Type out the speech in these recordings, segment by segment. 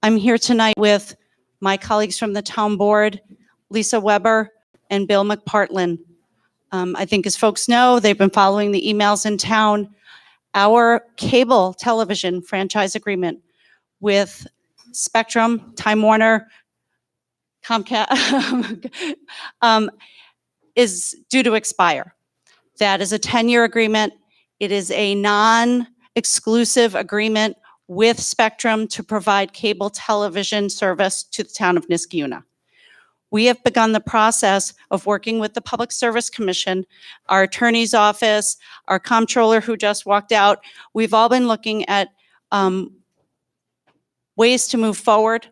I'm here tonight with my colleagues from the town board, Lisa Weber and Bill McPartlin. I think as folks know, they've been following the emails in town. Our cable television franchise agreement with Spectrum, Time Warner, Comcast is due to expire. That is a 10-year agreement. It is a non-exclusive agreement with Spectrum to provide cable television service to the town of Niskayuna. We have begun the process of working with the Public Service Commission, our attorney's office, our comptroller who just walked out. We've all been looking at ways to move forward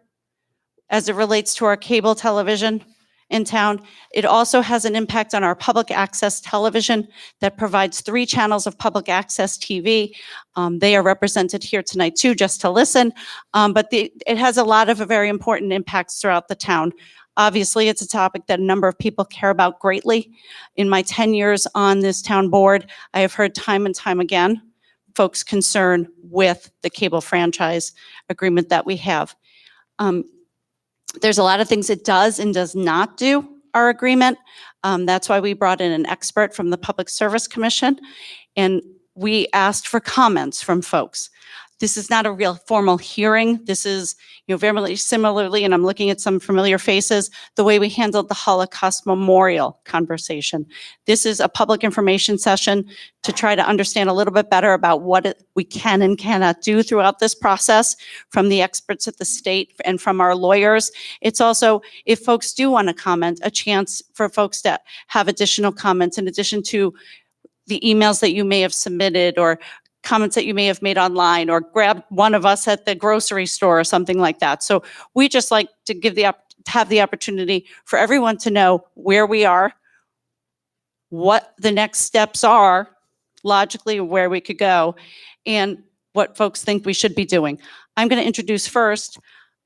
as it relates to our cable television in town. It also has an impact on our public access television that provides 3 channels of public access TV. They are represented here tonight too, just to listen, but it has a lot of very important impacts throughout the town. Obviously, it's a topic that a number of people care about greatly. In my 10 years on this town board, I have heard time and time again folks concerned with the cable franchise agreement that we have. There's a lot of things it does and does not do, our agreement. That's why we brought in an expert from the Public Service Commission, and we asked for comments from folks. This is not a real formal hearing. This is, very similarly, and I'm looking at some familiar faces, the way we handled the Holocaust Memorial conversation. This is a public information session to try to understand a little bit better about what we can and cannot do throughout this process from the experts at the state and from our lawyers. It's also, if folks do want to comment, a chance for folks to have additional comments in addition to the emails that you may have submitted or comments that you may have made online or grabbed one of us at the grocery store or something like that. So we just like to have the opportunity for everyone to know where we are, what the next steps are, logically where we could go, and what folks think we should be doing. I'm going to introduce first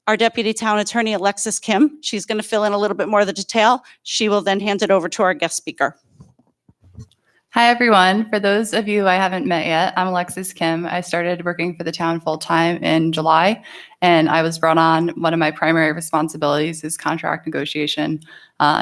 our Deputy Town Attorney, Alexis Kim. She's going to fill in a little bit more of the detail. She will then hand it over to our guest speaker. Hi, everyone. For those of you I haven't met yet, I'm Alexis Kim. I started working for the town full-time in July, and I was brought on. One of my primary responsibilities is contract negotiation.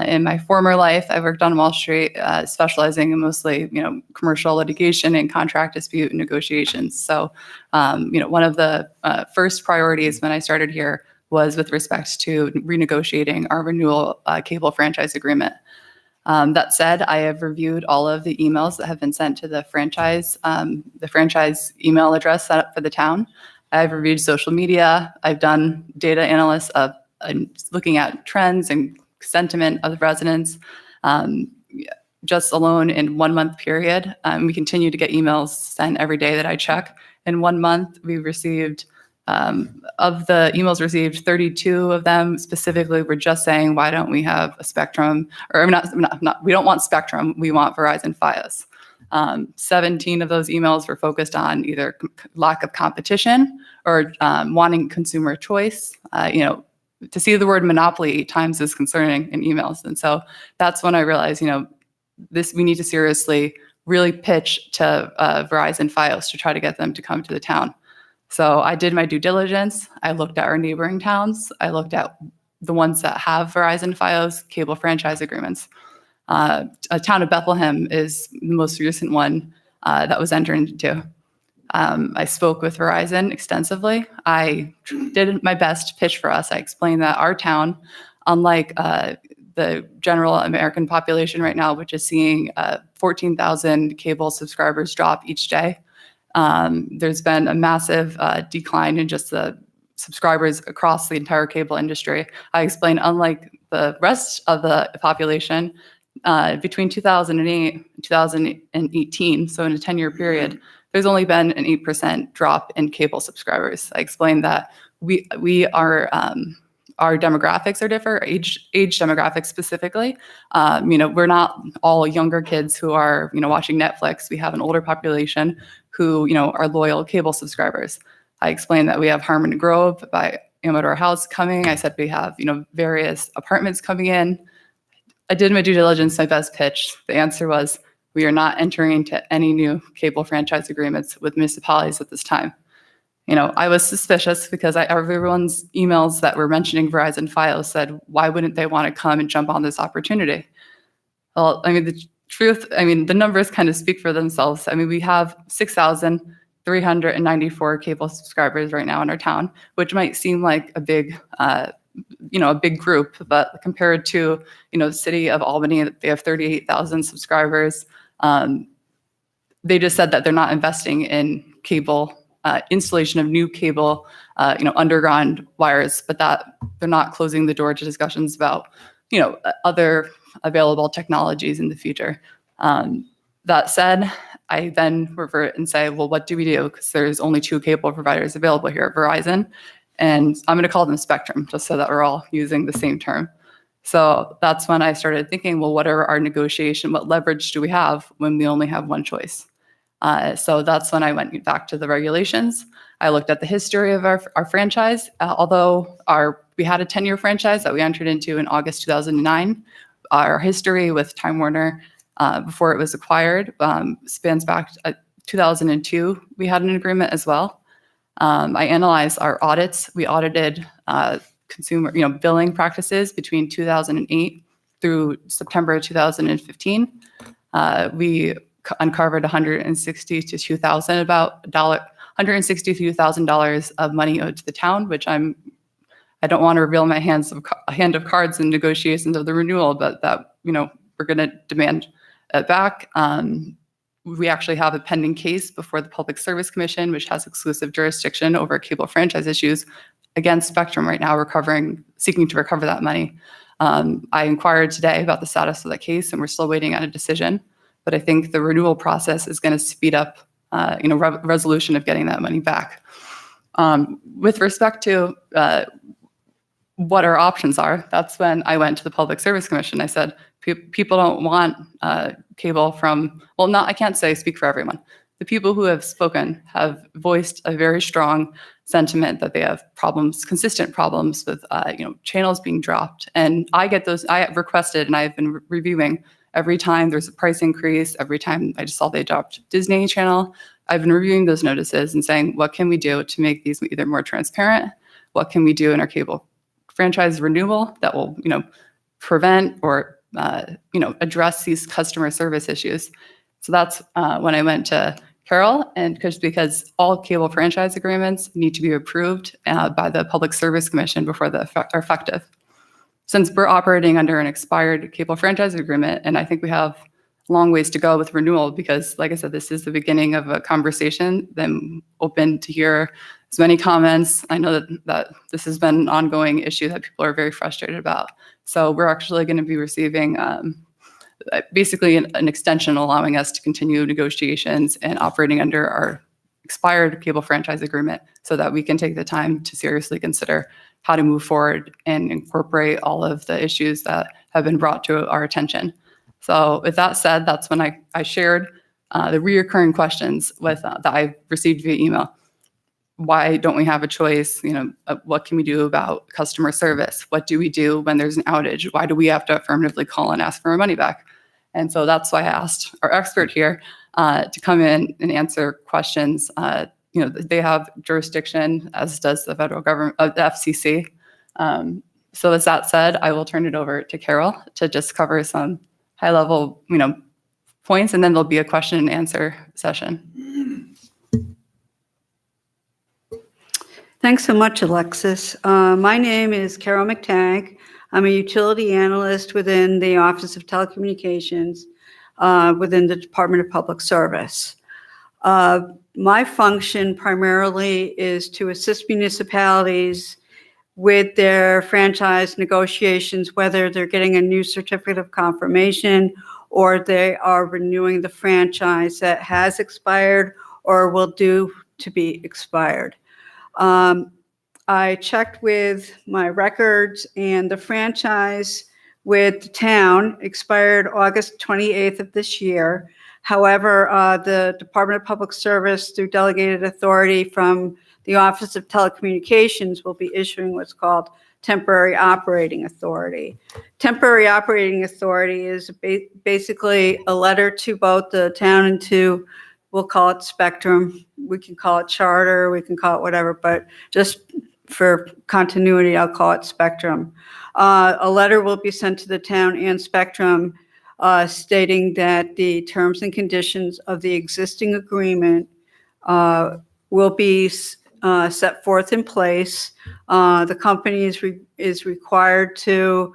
In my former life, I worked on Wall Street, specializing in mostly, commercial litigation and contract dispute negotiations. So, one of the first priorities when I started here was with respect to renegotiating our renewal cable franchise agreement. That said, I have reviewed all of the emails that have been sent to the franchise email address set up for the town. I've reviewed social media. I've done data analysis of looking at trends and sentiment of the residents. Just alone in 1 month period, we continue to get emails sent every day that I check. In 1 month, we received of the emails received, 32 of them specifically were just saying, why don't we have a Spectrum, or we don't want Spectrum, we want Verizon Fios. 17 of those emails were focused on either lack of competition or wanting consumer choice. To see the word monopoly 8 times is concerning in emails. And so that's when I realized, we need to seriously really pitch to Verizon Fios to try to get them to come to the town. So I did my due diligence. I looked at our neighboring towns. I looked at the ones that have Verizon Fios cable franchise agreements. A town of Bethlehem is the most recent one that was entered into. I spoke with Verizon extensively. I did my best to pitch for us. I explained that our town, unlike the general American population right now, which is seeing 14,000 cable subscribers drop each day, there's been a massive decline in just the subscribers across the entire cable industry. I explained, unlike the rest of the population, between 2008 and 2018, so in a 10-year period, there's only been an 8% drop in cable subscribers. I explained that we are our demographics are different, age demographics specifically. We're not all younger kids who are, watching Netflix. We have an older population who, are loyal cable subscribers. I explained that we have Harmon Grove by Amador House coming. I said we have, various apartments coming in. I did my due diligence, my best pitch. The answer was, we are not entering into any new cable franchise agreements with municipalities at this time. I was suspicious because everyone's emails that were mentioning Verizon Fios said, why wouldn't they want to come and jump on this opportunity? Well, the numbers kind of speak for themselves. We have 6,394 cable subscribers right now in our town, which might seem like a big group, but compared to, the city of Albany, they have 38,000 subscribers. They just said that they're not investing in cable installation of new cable, underground wires, but that they're not closing the door to discussions about, other available technologies in the future. That said, I then revert and say, well, what do we do? Because there's only 2 cable providers available here at Verizon, and I'm going to call them Spectrum, just so that we're all using the same term. So that's when I started thinking, well, what leverage do we have when we only have one choice? So that's when I went back to the regulations. I looked at the history of our franchise. Although we had a 10-year franchise that we entered into in August 2009, our history with Time Warner before it was acquired spans back to 2002. We had an agreement as well. I analyzed our audits. We audited consumer billing practices between 2008 through September 2015. We uncovered $162,000 of money owed to the town, which I don't want to reveal my hand of cards in negotiations of the renewal, but that we're going to demand it back. We actually have a pending case before the Public Service Commission, which has exclusive jurisdiction over cable franchise issues against Spectrum right now, seeking to recover that money. I inquired today about the status of that case, and we're still waiting on a decision. But I think the renewal process is going to speed up, resolution of getting that money back. With respect to what our options are, that's when I went to the Public Service Commission. I said, people don't want cable from, I can't speak for everyone. The people who have spoken have voiced a very strong sentiment that they have consistent problems with, channels being dropped. And I get those, I requested, and I've been reviewing every time there's a price increase, every time I just saw they dropped Disney Channel, I've been reviewing those notices and saying, what can we do to make these either more transparent? What can we do in our cable franchise renewal that will, prevent or, address these customer service issues? So that's when I went to Carol, and because all cable franchise agreements need to be approved by the Public Service Commission before they are effective. Since we're operating under an expired cable franchise agreement, and I think we have a long ways to go with renewal, because like I said, this is the beginning of a conversation. I'm open to hear as many comments. I know that this has been an ongoing issue that people are very frustrated about. So we're actually going to be receiving basically an extension allowing us to continue negotiations and operating under our expired cable franchise agreement so that we can take the time to seriously consider how to move forward and incorporate all of the issues that have been brought to our attention. So with that said, that's when I shared the reoccurring questions that I received via email. Why don't we have a choice? What can we do about customer service? What do we do when there's an outage? Why do we have to affirmatively call and ask for our money back? And so that's why I asked our expert here to come in and answer questions. They have jurisdiction, as does the federal government, the FCC. So with that said, I will turn it over to Carol to just cover some high-level, points, and then there'll be a question and answer session. Thanks so much, Alexis. My name is Carol McTagg. I'm a utility analyst within the Office of Telecommunications within the Department of Public Service. My function primarily is to assist municipalities with their franchise negotiations, whether they're getting a new certificate of confirmation or they are renewing the franchise that has expired or will due to be expired. I checked with my records, and the franchise with the town expired August 28th of this year. However, the Department of Public Service, through delegated authority from the Office of Telecommunications, will be issuing what's called temporary operating authority. Temporary operating authority is basically a letter to both the town and to we'll call it Spectrum. We can call it Charter, we can call it whatever, but just for continuity, I'll call it Spectrum. A letter will be sent to the town and Spectrum stating that the terms and conditions of the existing agreement will be set forth in place. The company is required to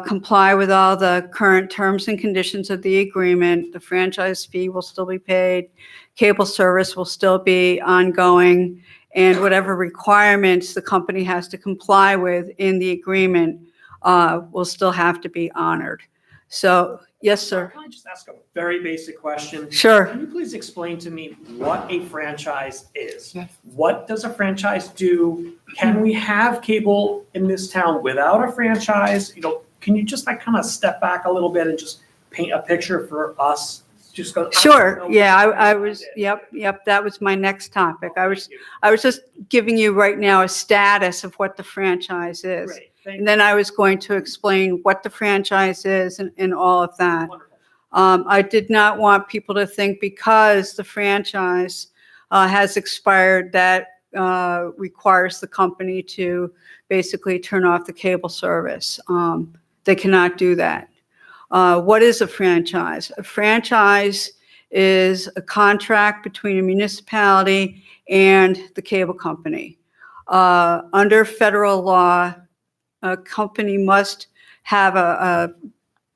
comply with all the current terms and conditions of the agreement. The franchise fee will still be paid. Cable service will still be ongoing. And whatever requirements the company has to comply with in the agreement will still have to be honored. So, yes, sir. Can I just ask a very basic question? Sure. Can you please explain to me what a franchise is? Yes. What does a franchise do? Can we have cable in this town without a franchise? Can you just kind of step back a little bit and just paint a picture for us? Just go. Sure. Yeah, I was, yep, that was my next topic. I was just giving you right now a status of what the franchise is. Great. Thank And then I was going to explain what the franchise is and all of that. you. Wonderful. I did not want people to think because the franchise has expired that requires the company to basically turn off the cable service. They cannot do that. What is a franchise? A franchise is a contract between a municipality and the cable company. Under federal law, a company must have a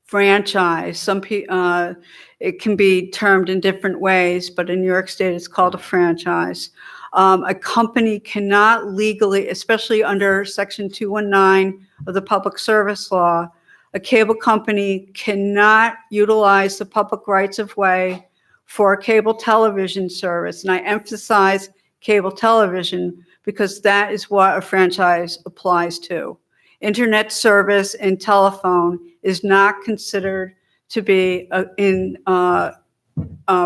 franchise. It can be termed in different ways, but in New York State, it's called a franchise. A company cannot legally, especially under Section 219 of the Public Service Law, a cable company cannot utilize the public rights of way for a cable television service. And I emphasize cable television because that is what a franchise applies to. Internet service and telephone is not considered to be a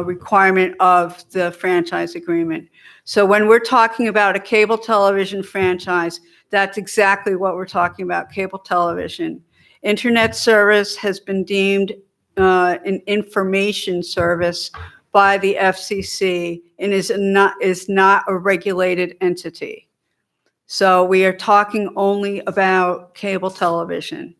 requirement of the franchise agreement. So when we're talking about a cable television franchise, that's exactly what we're talking about, cable television. Internet service has been deemed an information service by the FCC and is not a regulated entity. So we are talking only about cable television.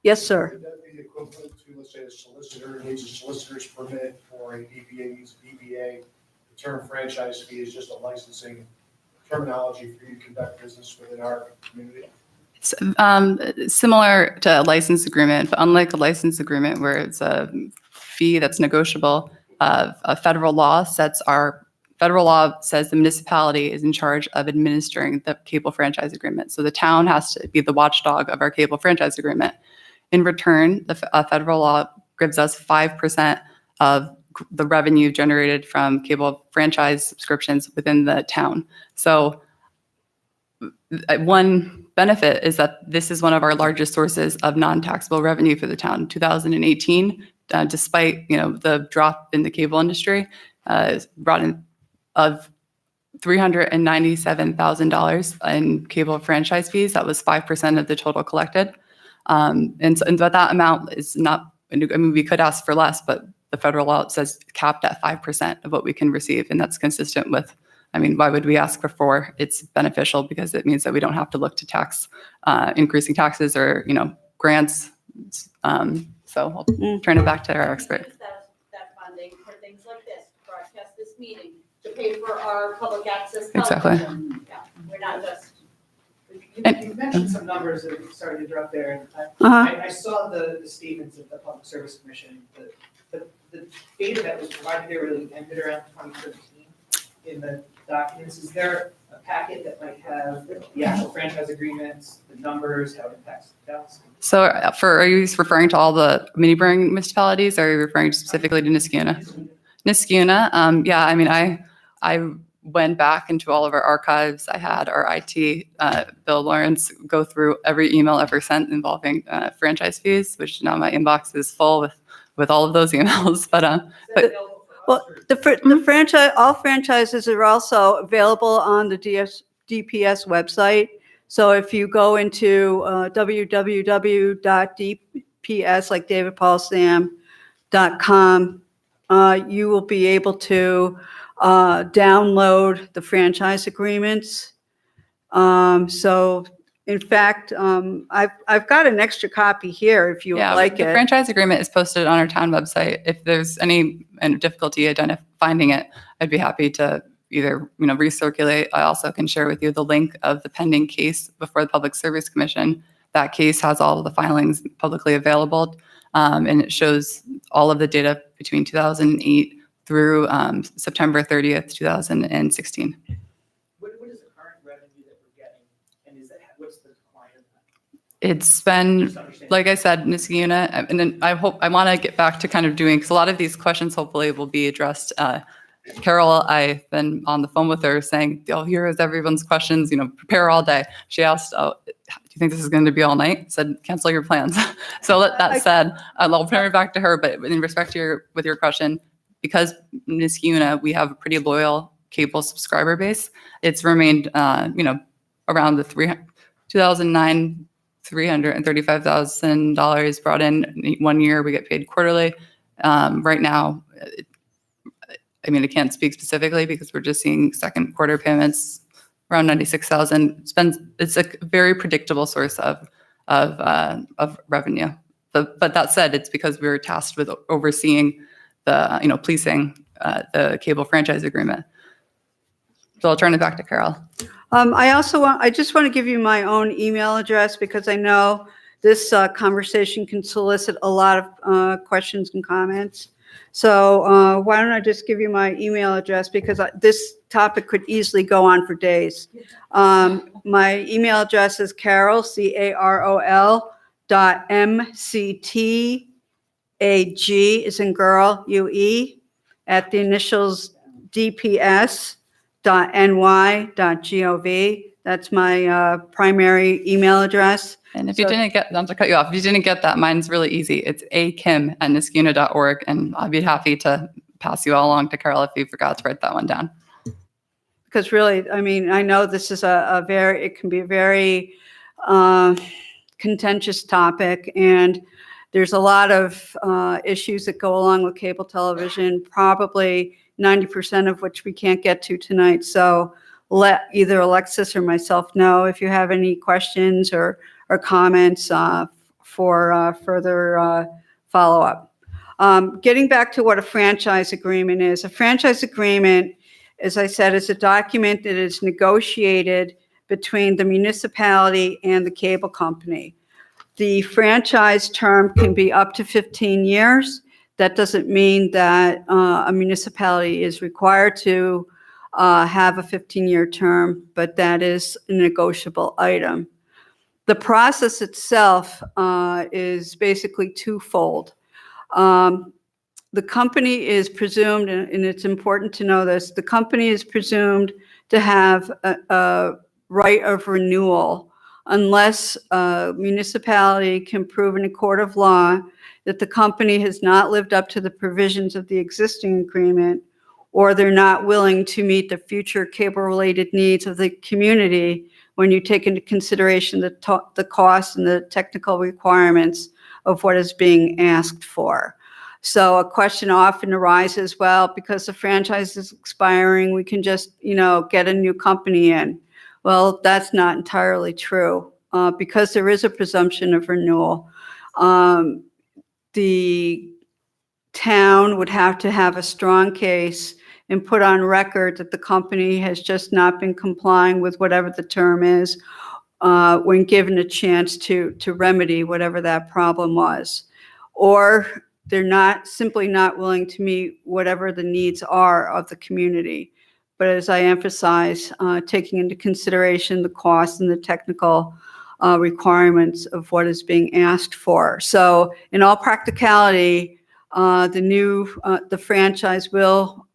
Yes, sir. Would that be equivalent to, let's say, a solicitor needs a solicitor's permit for a DBA needs a DBA? The term franchise fee is just a licensing terminology for you to conduct business within our community? Similar to a license agreement, but unlike a license agreement where it's a fee that's negotiable, a federal law says the municipality is in charge of administering the cable franchise agreement. So the town has to be the watchdog of our cable franchise agreement. In return, the federal law gives us 5% of the revenue generated from cable franchise subscriptions within the town. So one benefit is that this is one of our largest sources of non-taxable revenue for the town. 2018, despite the drop in the cable industry, brought in of $397,000 in cable franchise fees. That was 5% of the total collected. But that amount is not, we could ask for less, but the federal law says capped at 5% of what we can receive. And that's consistent with, why would we ask for 4? It's beneficial because it means that we don't have to look to increasing taxes or, grants. So I'll turn it back to our expert. That funding for things like this, broadcast this meeting, to pay for our public access Exactly. television. Yeah, we're not just. You mentioned some numbers, sorry to interrupt there. I saw the statements of the Public Service Commission. The data that was provided there really ended around 2013 in the documents. Is there a packet that might have the actual franchise agreements, the numbers, how it impacts the towns? So are you referring to all the mini-brewing municipalities, or are you referring specifically to Niskuna? Niskuna, I went back into all of our archives. I had our IT, Bill Lawrence, go through every email ever sent involving franchise fees, which now my inbox is full with all of those emails. Well, all franchises are also available on the DPS website. So if you go into www.dps, like davidpaulsam.com, you will be able to download the franchise agreements. So in fact, I've got an extra copy here if you would Yeah, like the it. franchise agreement is posted on our town website. If there's any difficulty finding it, I'd be happy to either, recirculate. I also can share with you the link of the pending case before the Public Service Commission. That case has all of the filings publicly available, and it shows all of the data between 2008 through September 30th, 2016. What is the current revenue that we're getting, and what's the decline of that? It's been, Just understand. like I said, Niskayuna, and then I want to get back to kind of doing, because a lot of these questions hopefully will be addressed. Carol, I've been on the phone with her saying, oh, here is everyone's questions, prepare all day. She asked, oh, do you think this is going to be all night? I said, cancel your plans. So that said, I'll turn it back to her, but in respect to your question, because Niskayuna, we have a pretty loyal cable subscriber base. It's remained, around the 2009, $335,000 brought in 1 year. We get paid quarterly. Right now, I can't speak specifically because we're just seeing second quarter payments around 96,000. It's a very predictable source of revenue. But that said, it's because we were tasked with overseeing the policing the cable franchise agreement. So I'll turn it back to Carol. I just want to give you my own email address because I know this conversation can solicit a lot of questions and comments. So why don't I just give you my email address because this topic could easily go on for days. My email address is Carol, CAROL .MCTAG is in girl, UE, at the initials dps.ny.gov. That's my primary email address. And if you didn't get, not to cut you off, if you didn't get that, mine's really easy. It's akim@niskayuna.org, and I'd be happy to pass you all along to Carol if you forgot to write that one down. Because really, I know this is it can be a very contentious topic, and there's a lot of issues that go along with cable television, probably 90% of which we can't get to tonight. So let either Alexis or myself know if you have any questions or comments for further follow-up. Getting back to what a franchise agreement is. A franchise agreement, as I said, is a document that is negotiated between the municipality and the cable company. The franchise term can be up to 15 years. That doesn't mean that a municipality is required to have a 15-year term, but that is a negotiable item. The process itself is basically twofold. The company is presumed, and it's important to know this, the company is presumed to have a right of renewal unless a municipality can prove in a court of law that the company has not lived up to the provisions of the existing agreement, or they're not willing to meet the future cable-related needs of the community when you take into consideration the cost and the technical requirements of what is being asked for. So a question often arises, well, because the franchise is expiring, we can just, get a new company in. Well, that's not entirely true because there is a presumption of renewal. The town would have to have a strong case and put on record that the company has just not been complying with whatever the term is when given a chance to remedy whatever that problem was. Or they're simply not willing to meet whatever the needs are of the community. But as I emphasize, taking into consideration the cost and the technical requirements of what is being asked for. So in all practicality, the franchise will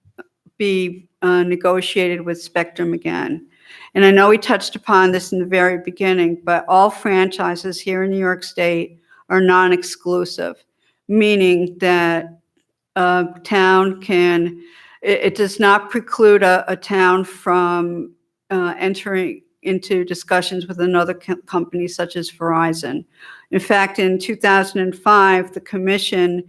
be negotiated with Spectrum again. And I know we touched upon this in the very beginning, but all franchises here in New York State are non-exclusive, meaning that a town it does not preclude a town from entering into discussions with another company such as Verizon. In fact, in 2005, the commission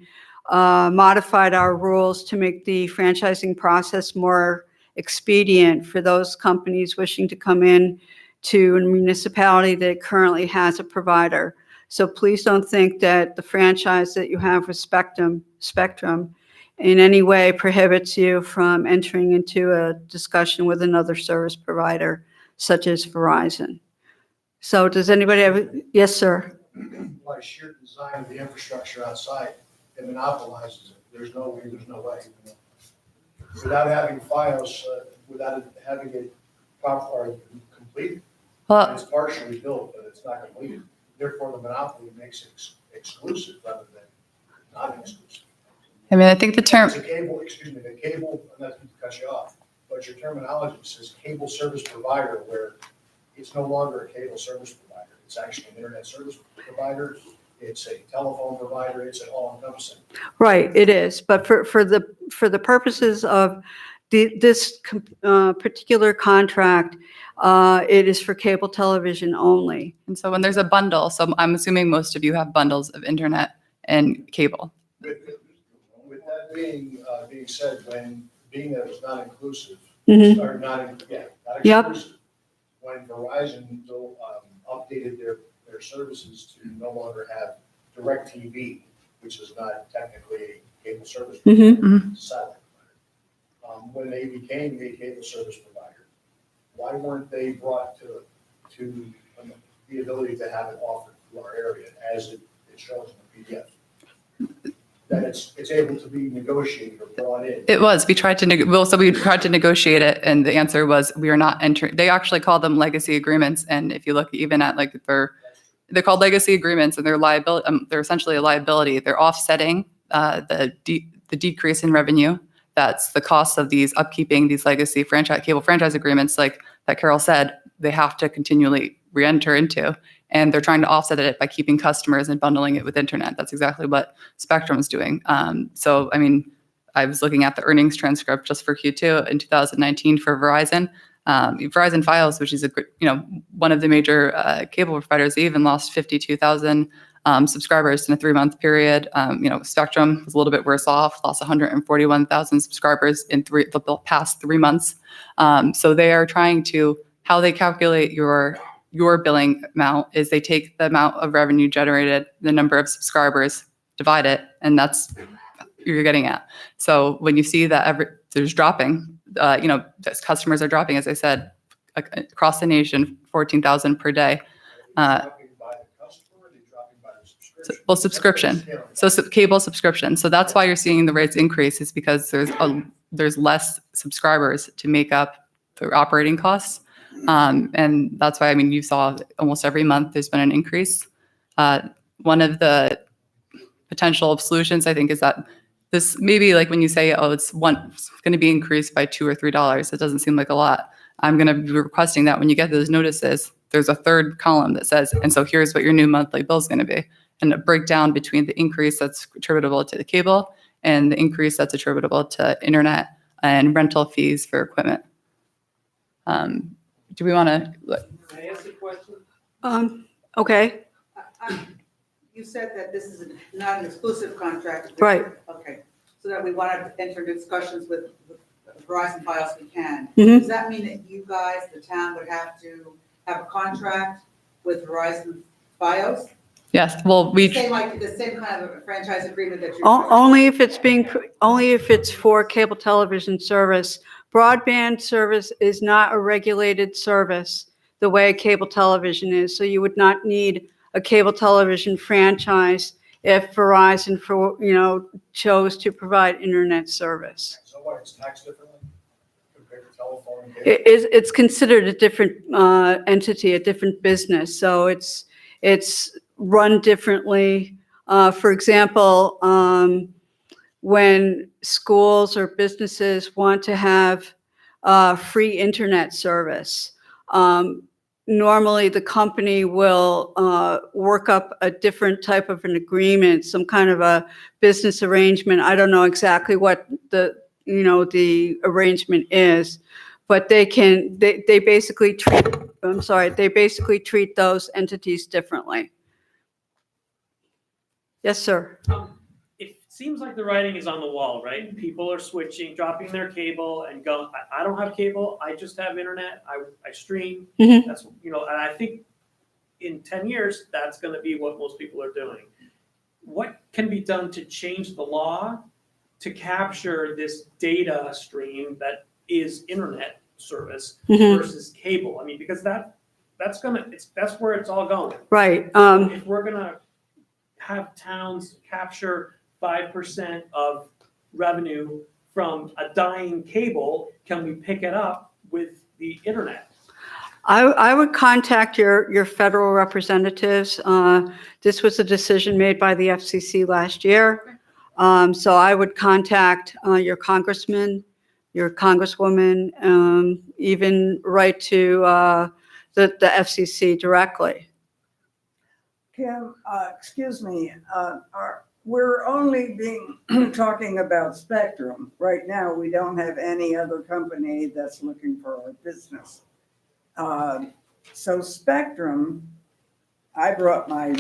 modified our rules to make the franchising process more expedient for those companies wishing to come in to a municipality that currently has a provider. So please don't think that the franchise that you have with Spectrum in any way prohibits you from entering into a discussion with another service provider, such as Verizon. So does anybody have, yes, sir? By sheer design of the infrastructure outside, it monopolizes it. There's no way. Without having FiOS, without having it proper, complete, Well, it's partially built, but it's not completed. Therefore, the monopoly makes it exclusive rather than non-exclusive. I mean, I think the term, It's a cable, excuse me, the cable, I'm not to cut you off, but your terminology says cable service provider, where it's no longer a cable service provider. It's actually an internet service provider. It's a telephone provider. It's an all-encompassing. Right, it is. But for the purposes of this particular contract, it is for cable television only. and so when there's a bundle, so I'm assuming most of you have bundles of internet and cable. With that being said, being that it's not inclusive, Mhm. or not Yep. exclusive, when Verizon updated their services to no longer have DirecTV, which is not technically a cable service Mhm. provider, it's a satellite provider. When they became a cable service provider, why weren't they brought to the ability to have it offered to our area as it shows in the PDF? That it's able to be negotiated or brought in. It was, we tried to negotiate it, and the answer was we are not entering. They actually call them legacy agreements, and if you look even at like they're called legacy agreements, and they're liability. They're essentially a liability. They're offsetting the decrease in revenue. That's the cost of these upkeeping these legacy cable franchise agreements, like that Carol said, they have to continually re-enter into. And they're trying to offset it by keeping customers and bundling it with internet. That's exactly what Spectrum is doing. So, I mean, I was looking at the earnings transcript just for Q2 in 2019 for Verizon. Verizon Fios, which is one of the major cable providers, they even lost 52,000 subscribers in a 3-month period. Spectrum was a little bit worse off, lost 141,000 subscribers in the past 3 months. So they are trying to, how they calculate your billing amount is they take the amount of revenue generated, the number of subscribers, divide it, and that's what you're getting at. So when you see that there's dropping, customers are dropping, as I said, across the nation, 14,000 per day. Dropping by the customer, or are they dropping by the subscription? Well, subscription. So cable subscription. So that's why you're seeing the rates increase, is because there's less subscribers to make up the operating costs. And that's why, I mean, you saw almost every month there's been an increase. One of the potential solutions, I think, is that this maybe like when you say, oh, it's going to be increased by $2 or $3, it doesn't seem like a lot. I'm going to be requesting that when you get those notices, there's a third column that says, and so here's what your new monthly bill is going to be. And a breakdown between the increase that's attributable to the cable and the increase that's attributable to internet and rental fees for equipment. Do we want to? Can I ask a question? Okay, You said that this is not an exclusive contract. Right. Okay, so that we wanted to enter discussions with Verizon Fios we can. Mhm. Does that mean that you guys, the town, would have to have a contract with Verizon Fios? Yes. Well, The same kind of a franchise agreement that you're. only if it's for cable television service. Broadband service is not a regulated service the way cable television is, so you would not need a cable television franchise if Verizon, chose to provide internet service. So what, it's taxed differently compared to telephone and cable? It's considered a different entity, a different business, so it's run differently. For example, when schools or businesses want to have free internet service, normally the company will work up a different type of an agreement, some kind of a business arrangement. I don't know exactly what the arrangement is, but they basically treat those entities differently. Yes, sir. If seems like the writing is on the wall, right? People are switching, dropping their cable and go, I don't have cable, I just have internet, I stream. Mhm. That's, and I think in 10 years, that's gonna be what most people are doing. What can be done to change the law to capture this data stream that is internet service Mhm. versus cable? I mean, because that's where it's all going. Right. If we're gonna have towns capture 5% of revenue from a dying cable, can we pick it up with the internet? I would contact your federal representatives. This was a decision made by the FCC last year. So I would contact your congressman, your congresswoman, even write to the FCC directly. Kim, excuse me, we're only talking about Spectrum. Right now, we don't have any other company that's looking for our business. So Spectrum, I brought my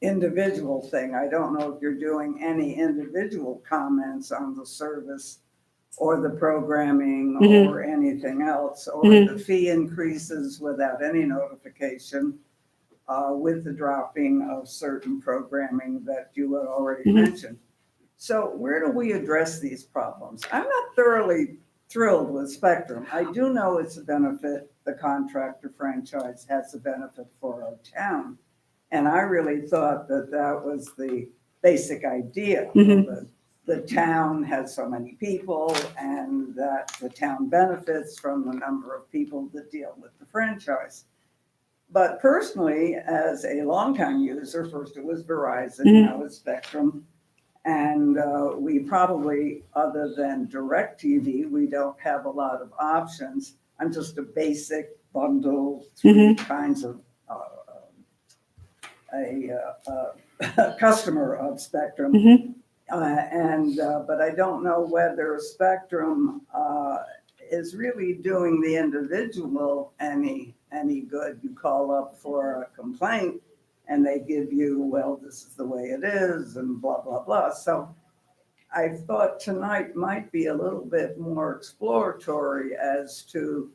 individual thing. I don't know if you're doing any individual comments on the service or the programming Mhm. or anything else, or Mhm. the fee increases without any notification. With the dropping of certain programming that you had already Mhm. mentioned. So where do we address these problems? I'm not thoroughly thrilled with Spectrum. I do know it's a benefit, the contractor franchise has a benefit for our town. And I really thought that that was the basic idea. Mhm. The town has so many people and that the town benefits from the number of people that deal with the franchise. But personally, as a longtime user, first it was Verizon, Mhm. now it's Spectrum. And we probably, other than DirecTV, we don't have a lot of options. I'm just a basic bundle, three Mhm. kinds of customer of Spectrum. Mhm. But I don't know whether Spectrum is really doing the individual any good. You call up for a complaint and they give you, well, this is the way it is and blah, blah, blah. So I thought tonight might be a little bit more exploratory as to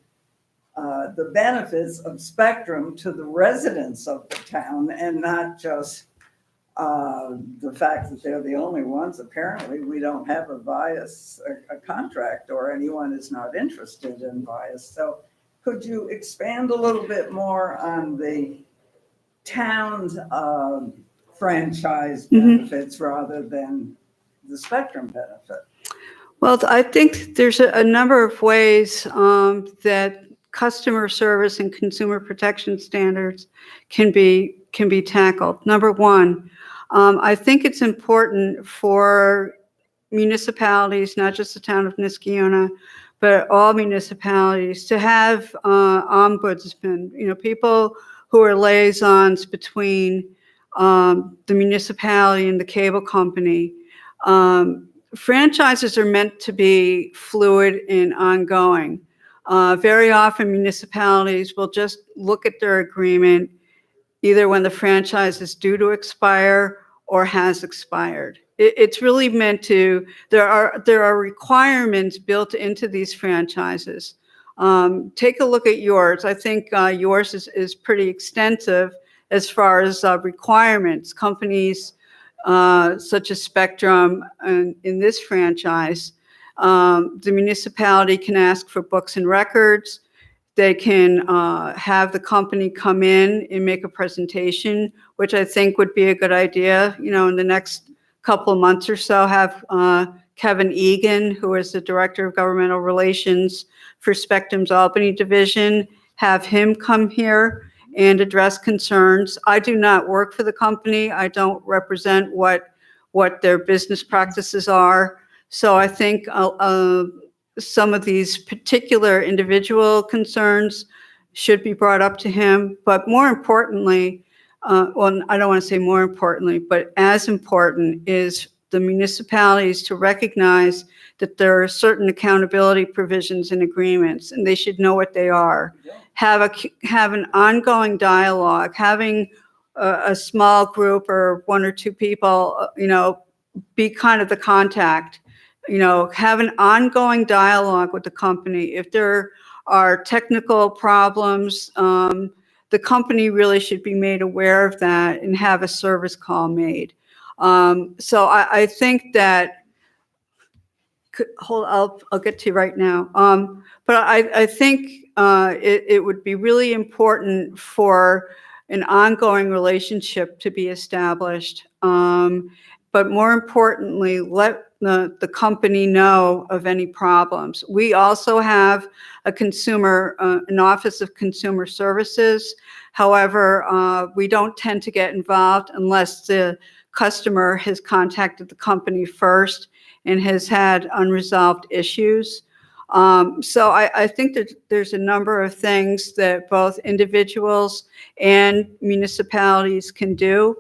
the benefits of Spectrum to the residents of the town and not just the fact that they're the only ones. Apparently, we don't have a contract, or anyone is not interested in Vias. So could you expand a little bit more on the town's franchise benefits rather than the Spectrum benefit? Well, I think there's a number of ways that customer service and consumer protection standards can be tackled. Number one, I think it's important for municipalities, not just the town of Niskayuna, but all municipalities, to have ombudsmen, people who are liaisons between the municipality and the cable company. Franchises are meant to be fluid and ongoing. Very often municipalities will just look at their agreement either when the franchise is due to expire or has expired. It's really meant to, there are requirements built into these franchises. Take a look at yours. I think yours is pretty extensive as far as requirements. Companies such as Spectrum in this franchise, the municipality can ask for books and records. They can have the company come in and make a presentation, which I think would be a good idea. In the next couple of months or so, have Kevin Egan, who is the Director of Governmental Relations for Spectrum's Albany division, have him come here and address concerns. I do not work for the company. I don't represent what their business practices are. So I think some of these particular individual concerns should be brought up to him. But more importantly, well, I don't want to say more importantly, but as important is the municipalities to recognize that there are certain accountability provisions and agreements, and they should know what they are. Have an ongoing dialogue, having a small group or one or two people, be kind of the contact, have an ongoing dialogue with the company. If there are technical problems, the company really should be made aware of that and have a service call made. So I think that, I'll get to you right now. But I think it would be really important for an ongoing relationship to be established. But more importantly, let the company know of any problems. We also have an Office of Consumer Services. However, we don't tend to get involved unless the customer has contacted the company first and has had unresolved issues. So I think that there's a number of things that both individuals and municipalities can do.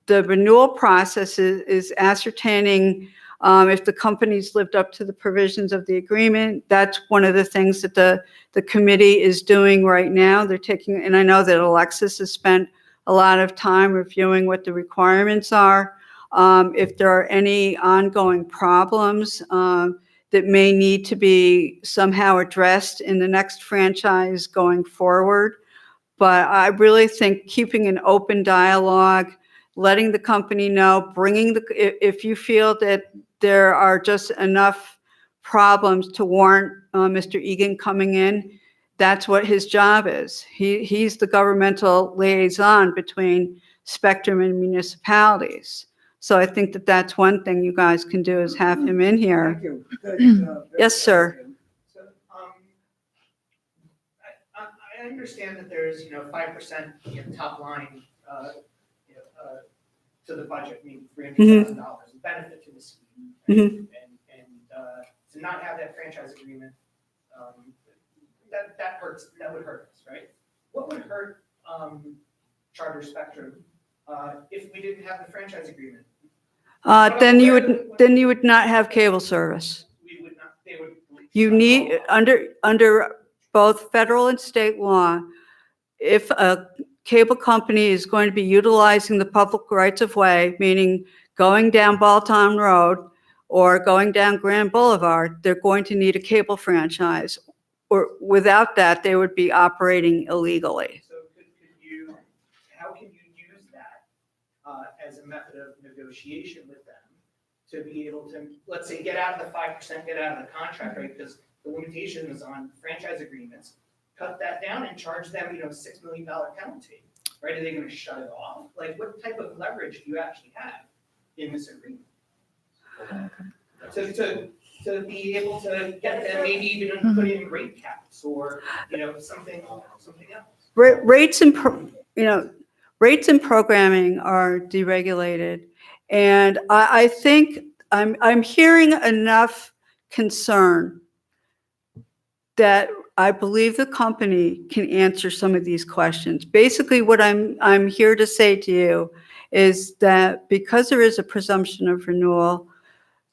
The renewal process is ascertaining if the company's lived up to the provisions of the agreement. That's one of the things that the committee is doing right now. They're taking, and I know that Alexis has spent a lot of time reviewing what the requirements are. If there are any ongoing problems that may need to be somehow addressed in the next franchise going forward. But I really think keeping an open dialogue, letting the company know, if you feel that there are just enough problems to warrant Mr. Egan coming in, that's what his job is. He's the governmental liaison between Spectrum and municipalities. So I think that that's one thing you guys can do is have him in here. Thank you. Good, Yes, sir. So, I understand that there's, 5% top line, to the budget, meaning $300,000, benefit to the scheme. Right? Mhm. And to not have that franchise agreement, that hurts, that would hurt us, right? What would hurt Charter Spectrum if we didn't have the franchise agreement? Then you would not have cable service. We would not, they would. You need, under both federal and state law, if a cable company is going to be utilizing the public rights of way, meaning going down Balltown Road or going down Grand Boulevard, they're going to need a cable franchise. Or without that, they would be operating illegally. So how can you use that as a method of negotiation with them to be able to, let's say, get out of the 5%, get out of the contract, right? Because the limitation is on franchise agreements. Cut that down and charge them, $6 million penalty, right? Are they going to shut it off? Like, what type of leverage do you actually have in this agreement? To be able to get them, maybe even put in rate caps or, something else. Rates and programming are deregulated. And I think I'm hearing enough concern that I believe the company can answer some of these questions. Basically, what I'm here to say to you is that because there is a presumption of renewal,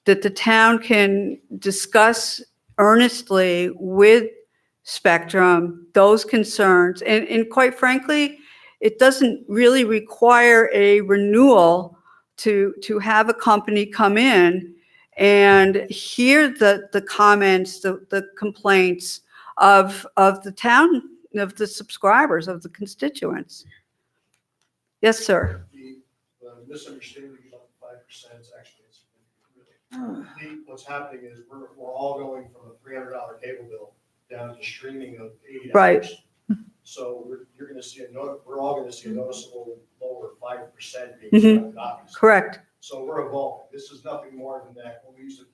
that the town can discuss earnestly with Spectrum those concerns. And quite frankly, it doesn't really require a renewal to have a company come in and hear the comments, the complaints of the town, of the subscribers, of the constituents. Yes, sir. The misunderstanding about the 5% is actually really. What's happening is we're all going from a $300 cable bill down to streaming of $80. Right. So you're going to see we're all going to see a noticeable lower 5% being Mhm. spent, obviously. Correct. So we're evolving. This is nothing more than that. When we used to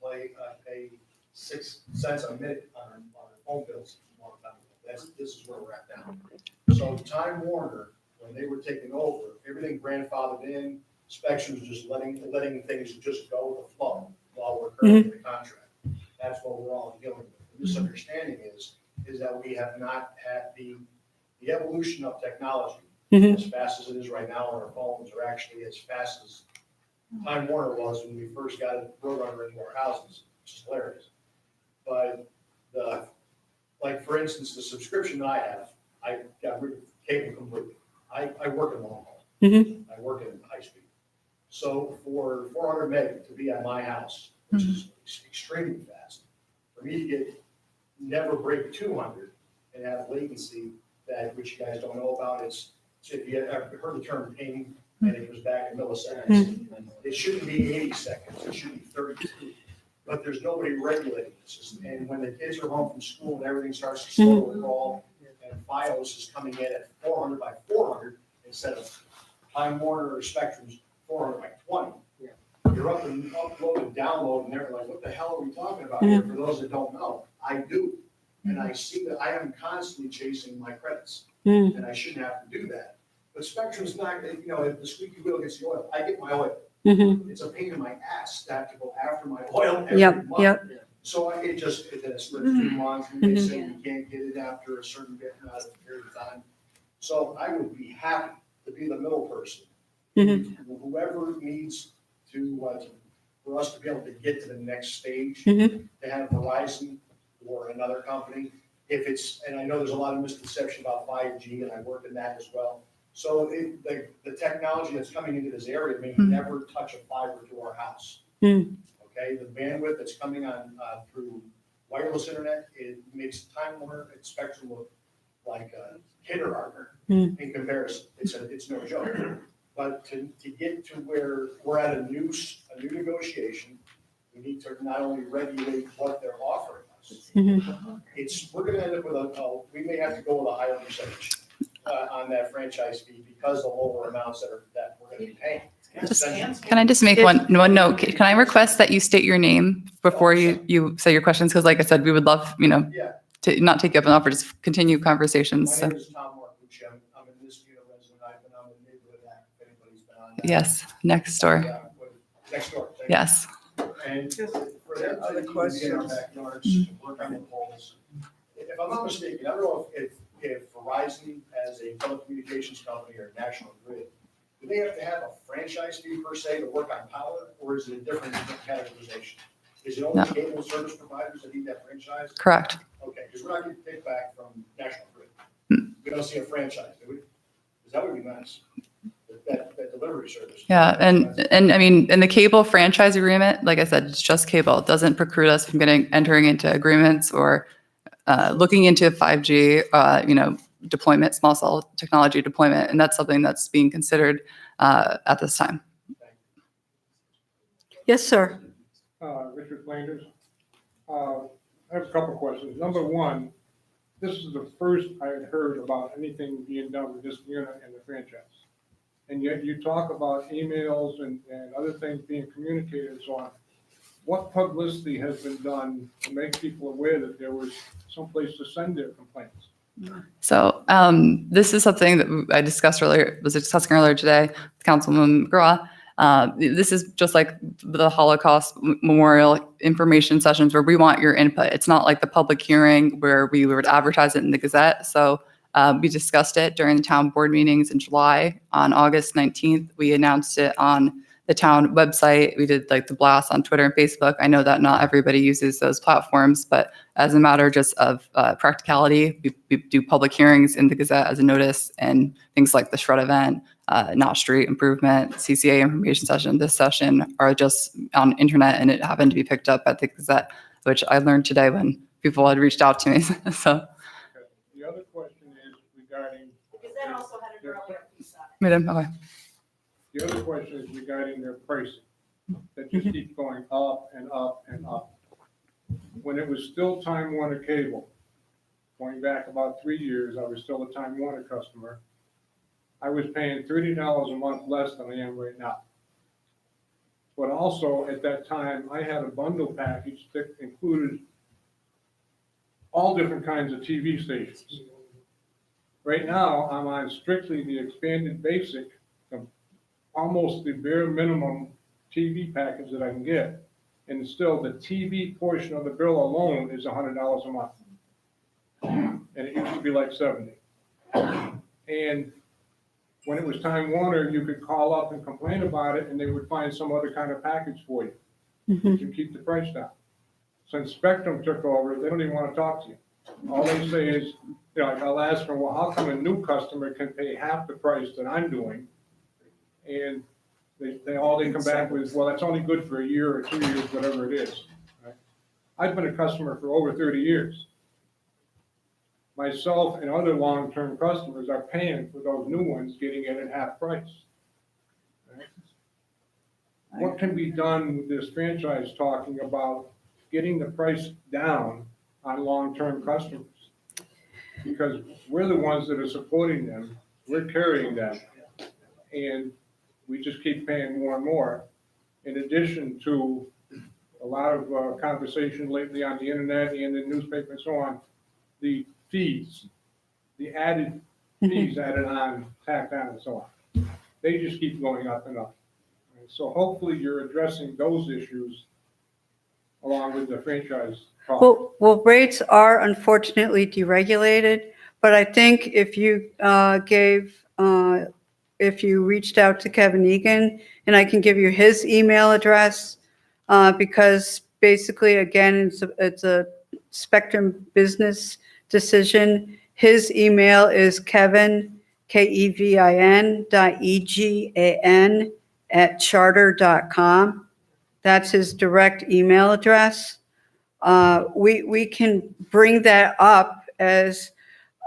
pay 6 cents a minute on our phone bills a long time ago. This is where we're at now. So Time Warner, when they were taking over, everything grandfathered in. Spectrum was just letting things just go with the flow while we're currently in the contract. That's what we're all dealing with. The misunderstanding is that we have not had the evolution of technology as fast as it is right now on our phones, are actually as fast as Time Warner was when we first got it Roadrunner into our houses, which is hilarious. But like for instance, the subscription that I have, I got rid of cable completely. I work in long haul. I work in high speed. So for 400 meg to be at my house, which is extremely fast, for me to get, never break 200 and have latency that, which you guys don't know about, it's, if you ever heard the term ping, and it goes back in milliseconds, it shouldn't be 80 seconds, it should be 32. But there's nobody regulating this. And when the kids are home from school and everything starts to slow and roll, and FiOS is coming in at 400 by 400 instead of Time Warner or Spectrum's 400 by 20. You're up and upload and download, and they're like, what the hell are we talking about here? For those that don't know, I do. And I see that I am constantly chasing my credits, and I shouldn't have to do that. But Spectrum's not, you know, if the squeaky wheel gets the oil, I get my oil. It's a pain in my ass that to go after my oil every Yep, month. yep. So it just, it slips 2 months, and they say you can't get it after a certain amount of period of time. So I would be happy to be the middle person. Whoever needs to, for us to be able to get to the next stage, to have Verizon or another company, if it's, and I know there's a lot of misconception about 5G, and I work in that as well. So the technology that's coming into this area may never touch a fiber to our house. Okay, the bandwidth that's coming on through wireless internet, it makes Time Warner and Spectrum look like a kindergartner in comparison. It's no joke. But to get to where we're at a new negotiation, we need to not only regulate what they're offering us. We're going to end up with we may have to go with a higher percentage on that franchise fee because the lower amounts that we're going to be paying. Can I just make one note? Can I request that you state your name before you say your questions? Because like I said, we would love, Yeah. to not take you up an offer, just continue conversations. My So, name is Tom Marcucci. I'm in this resident. I've been on the neighborhood act, if anybody's been on that. yes, next door. Yeah, next door. Thank you. Yes. And for them Other to questions? be in our backyards, work on the poles. If I'm not mistaken, I don't know if Verizon as a telecommunications company or National Grid, do they have to have a franchise fee per se to work on power, or is it a different categorization? Is it only No. cable service providers that need that franchise? Correct. Okay, because we're not getting kicked back from National Grid. We don't see a franchise, do we? Because that would be nice. That delivery service. Yeah, and I mean, in the cable franchise agreement, like I said, it's just cable. It doesn't preclude us from entering into agreements or looking into 5G, deployment, small cell technology deployment, and that's something that's being considered at this time. Yes, sir. Richard Flanders. I have a couple of questions. Number one, this is the first I had heard about anything being done with this unit and the franchise. And yet you talk about emails and other things being communicated and so on. What publicity has been done to make people aware that there was someplace to send their complaints? So this is something that I was discussing earlier today with Councilwoman McGraw. This is just like the Holocaust Memorial information sessions where we want your input. It's not like the public hearing where we would advertise it in the Gazette. So we discussed it during the town board meetings in July. On August 19th, we announced it on the town website. We did like the blast on Twitter and Facebook. I know that not everybody uses those platforms, but as a matter just of practicality, we do public hearings in the Gazette as a notice, and things like the Shred event, Knott Street improvement, CCA information session, this session are just on internet, and it happened to be picked up at the Gazette, which I learned today when people had reached out to me. So The other question is regarding. Because that also had an earlier piece on it. Madam, okay. The other question is regarding their pricing, that just keeps going up and up and up. When it was still Time Warner Cable, going back about 3 years, I was still a Time Warner customer. I was paying $30 a month less than I am right now. But also, at that time, I had a bundle package that included all different kinds of TV stations. Right now, I'm on strictly the expanded basic, almost the bare minimum TV package that I can get. And still, the TV portion of the bill alone is $100 a month. And it used to be like 70. And when it was Time Warner, you could call up and complain about it, and they would find some other kind of package for you to keep the price down. Since Spectrum took over, they don't even want to talk to you. All they say is, like I'll ask them, well, how come a new customer can pay half the price that I'm doing? And all they come back with is, well, that's only good for a year or 2 years, whatever it is. Right? I've been a customer for over 30 years. Myself and other long-term customers are paying for those new ones, getting it at half price. Right? What can be done with this franchise talking about getting the price down on long-term customers? Because we're the ones that are supporting them, we're carrying them, and we just keep paying more and more. In addition to a lot of conversation lately on the internet and the newspaper and so on, the fees, the added fees added on, tacked on and so on. They just keep going up and up. And so hopefully you're addressing those issues along with the franchise talk. Well, rates are unfortunately deregulated, but I think if you if you reached out to Kevin Egan, and I can give you his email address, because basically, again, it's a Spectrum business decision. His email is Kevin, KEVIN.EGAN@charter.com. That's his direct email address. We can bring that up as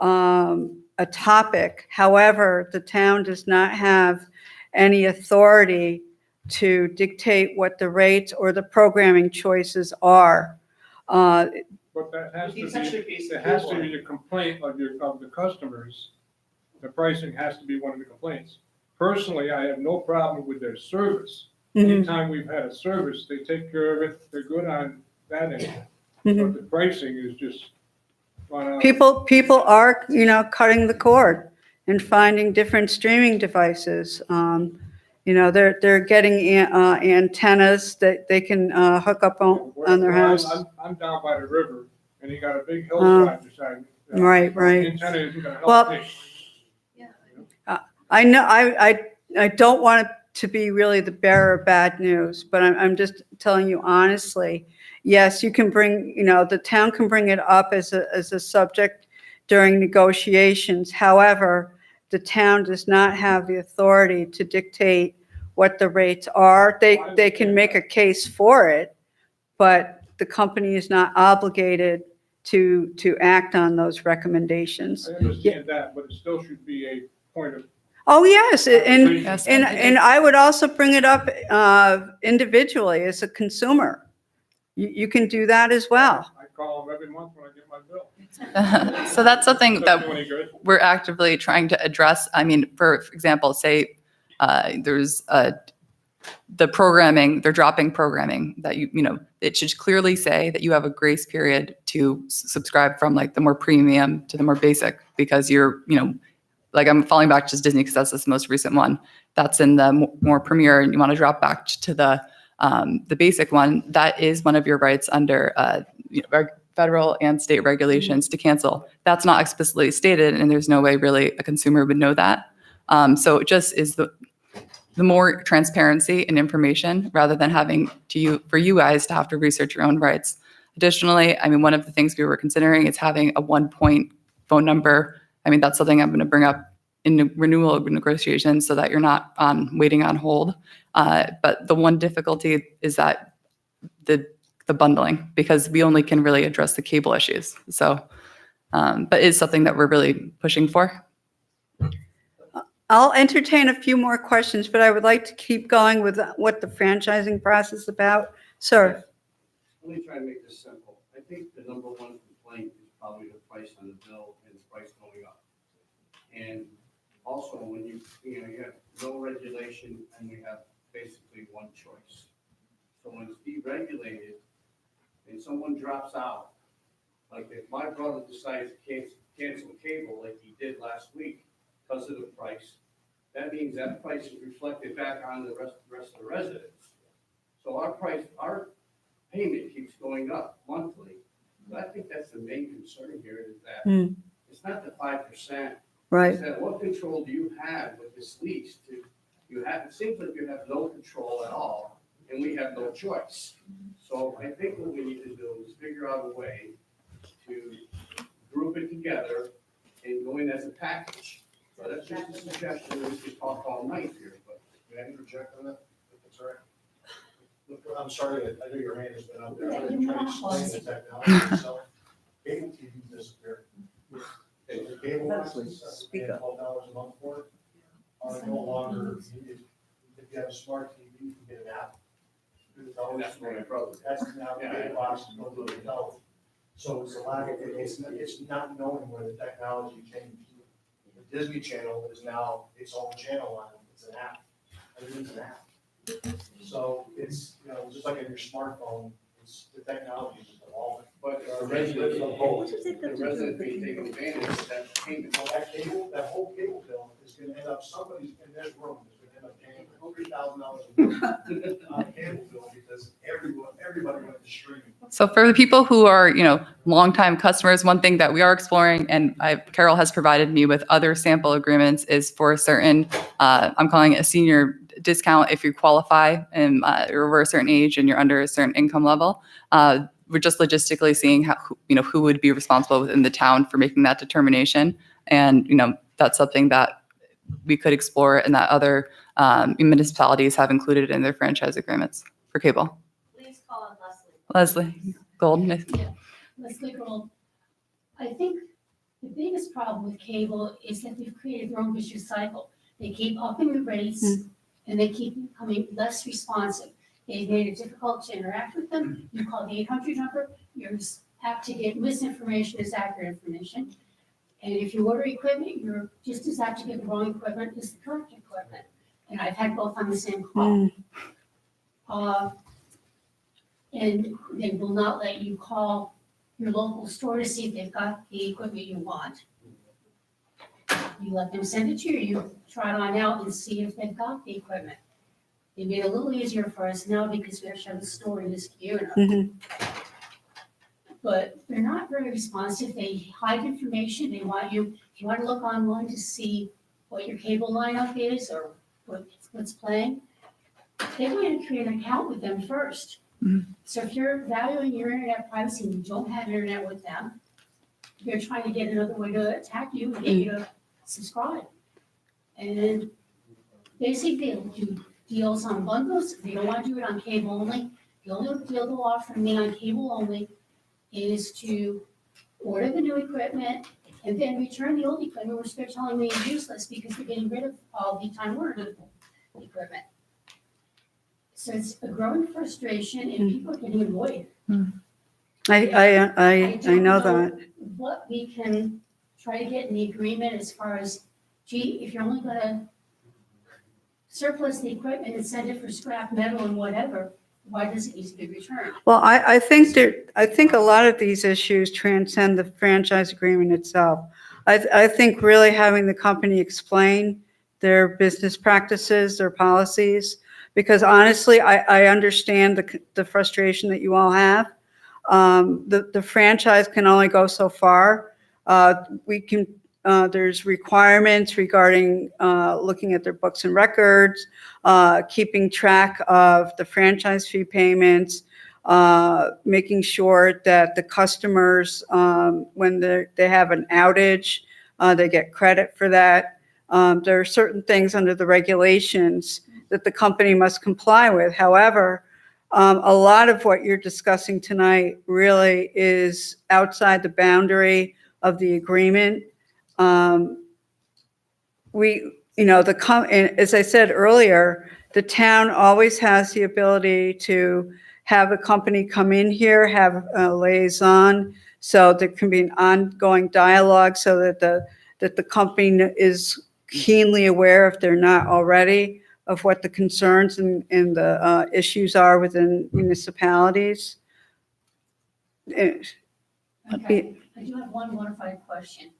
a topic. However, the town does not have any authority to dictate what the rates or the programming choices are. But that has He's to actually be, basically it has to one. be a complaint of the customers. The pricing has to be one of the complaints. Personally, I have no problem with their service. Anytime we've had a service, they take care of it, they're good on that end. But the pricing is just run out. People are, cutting the cord and finding different streaming devices. They're getting antennas that they can hook up on their Well, house. I'm down by the river, and you got a big hillside beside me. Right. Antenna isn't gonna Well, help me. I know, I don't want it to be really the bearer of bad news, but I'm just telling you honestly, yes, you can bring, the town can bring it up as a subject during negotiations. However, the town does not have the authority to dictate what the rates are. They can make a case for it, but the company is not obligated to act on those recommendations. I understand that, but it still should be a point of. Oh, yes, and Yes, And I would also bring it up individually as a consumer. You can do that as well. I call them every month when I get my bill. So that's something Doesn't that do any good. we're actively trying to address. I mean, for example, say there's the programming, they're dropping programming that it should clearly say that you have a grace period to subscribe from like the more premium to the more basic, because you're, like I'm falling back to Disney because that's the most recent one. That's in the more premier, and you want to drop back to the basic one. That is one of your rights under federal and state regulations to cancel. That's not explicitly stated, and there's no way really a consumer would know that. So it just is the more transparency and information rather than having for you guys to have to research your own rights. Additionally, I mean, one of the things we were considering is having a 1-point phone number. I mean, that's something I'm going to bring up in renewal negotiations so that you're not waiting on hold. But the one difficulty is that the bundling, because we only can really address the cable issues. So, but it's something that we're really pushing for. I'll entertain a few more questions, but I would like to keep going with what the franchising process is about. Sir? Let me try and make this simple. I think the number one complaint is probably the price on the bill and the price going up. And also when you have no regulation and we have basically one choice. So when it's deregulated and someone drops out, like if my brother decides to cancel cable like he did last week because of the price, that means that price is reflected back on the rest of the residents. So our payment keeps going up monthly. But I think that's the main concern here, is that it's not the 5%. Right. It's that what control do you have with this lease? It seems like you have no control at all, and we have no choice. So I think what we need to do is figure out a way to group it together and go in as a package. So that's just a suggestion. We could talk all night here, but we May I interject on that, if it's all right? Look, I'm sorry, I know your hand has been up there. Yeah, I'm you're trying to not explain the technology itself. Cable TV disappeared. The cable Leslie, license, speak paying up. $12 a month for it, are no longer needed. If you have a smart TV, you can get an app. through the television. That's what my brother. That's now the big box, go to the television. So it's a lack of, it's not knowing where the technology changed. The Disney Channel is now its own channel line, it's an app, everything's an app. So it's, just like on your smartphone, it's, the technology is evolving. But the residents, the residents being taken advantage of that payment. So that whole cable bill is gonna end up, somebody's in this room is gonna end up paying $3,000 a month on a cable bill because everybody went to streaming. So for the people who are, longtime customers, one thing that we are exploring, and Carol has provided me with other sample agreements, is for a certain, I'm calling it a senior discount if you qualify and you're over a certain age and you're under a certain income level. We're just logistically seeing how, who would be responsible within the town for making that determination. And, that's something that we could explore and that other municipalities have included in their franchise agreements for cable. Please call on Leslie. Leslie Gold. Yeah, Leslie Gold. I think the biggest problem with cable is that they've created their own vicious cycle. They keep upping the rates and they keep becoming less responsive. They've made it difficult to interact with them. You call the 800 number, you're apt to get misinformation as accurate information. And if you order equipment, you're just as apt to get the wrong equipment as the correct equipment. And I've had both on the same call. And they will not let you call your local store to see if they've got the equipment you want. You let them send it to you, you try it on out and see if they've got the equipment. They made it a little easier for us now because we actually have a store in this unit. But they're not very responsive, they hide information, they want you, if you want to look online to see what your cable lineup is or what's playing, they want you to create an account with them first. So if you're valuing your internet privacy and you don't have internet with them, they're trying to get another way to attack you and get you to subscribe. And basically they'll do deals on bundles, they don't want to do it on cable only. The only deal they'll offer me on cable only is to order the new equipment and then return the old equipment, which they're telling me is useless because they're getting rid of all the Time Warner equipment. So it's a growing frustration and people are getting annoyed. I know that. What we can try to get in the agreement as far as, gee, if you're only gonna surplus the equipment and send it for scrap metal and whatever, why does it need to be returned? Well, I think a lot of these issues transcend the franchise agreement itself. I think really having the company explain their business practices, their policies, because honestly, I understand the frustration that you all have. The franchise can only go so far. There's requirements regarding looking at their books and records, keeping track of the franchise fee payments, making sure that the customers, when they have an outage, they get credit for that. There are certain things under the regulations that the company must comply with. However, a lot of what you're discussing tonight really is outside the boundary of the agreement. As I said earlier, the town always has the ability to have a company come in here, have a liaison, so there can be an ongoing dialogue so that the company is keenly aware, if they're not already, of what the concerns and the issues are within municipalities. Okay, I do have one modified question.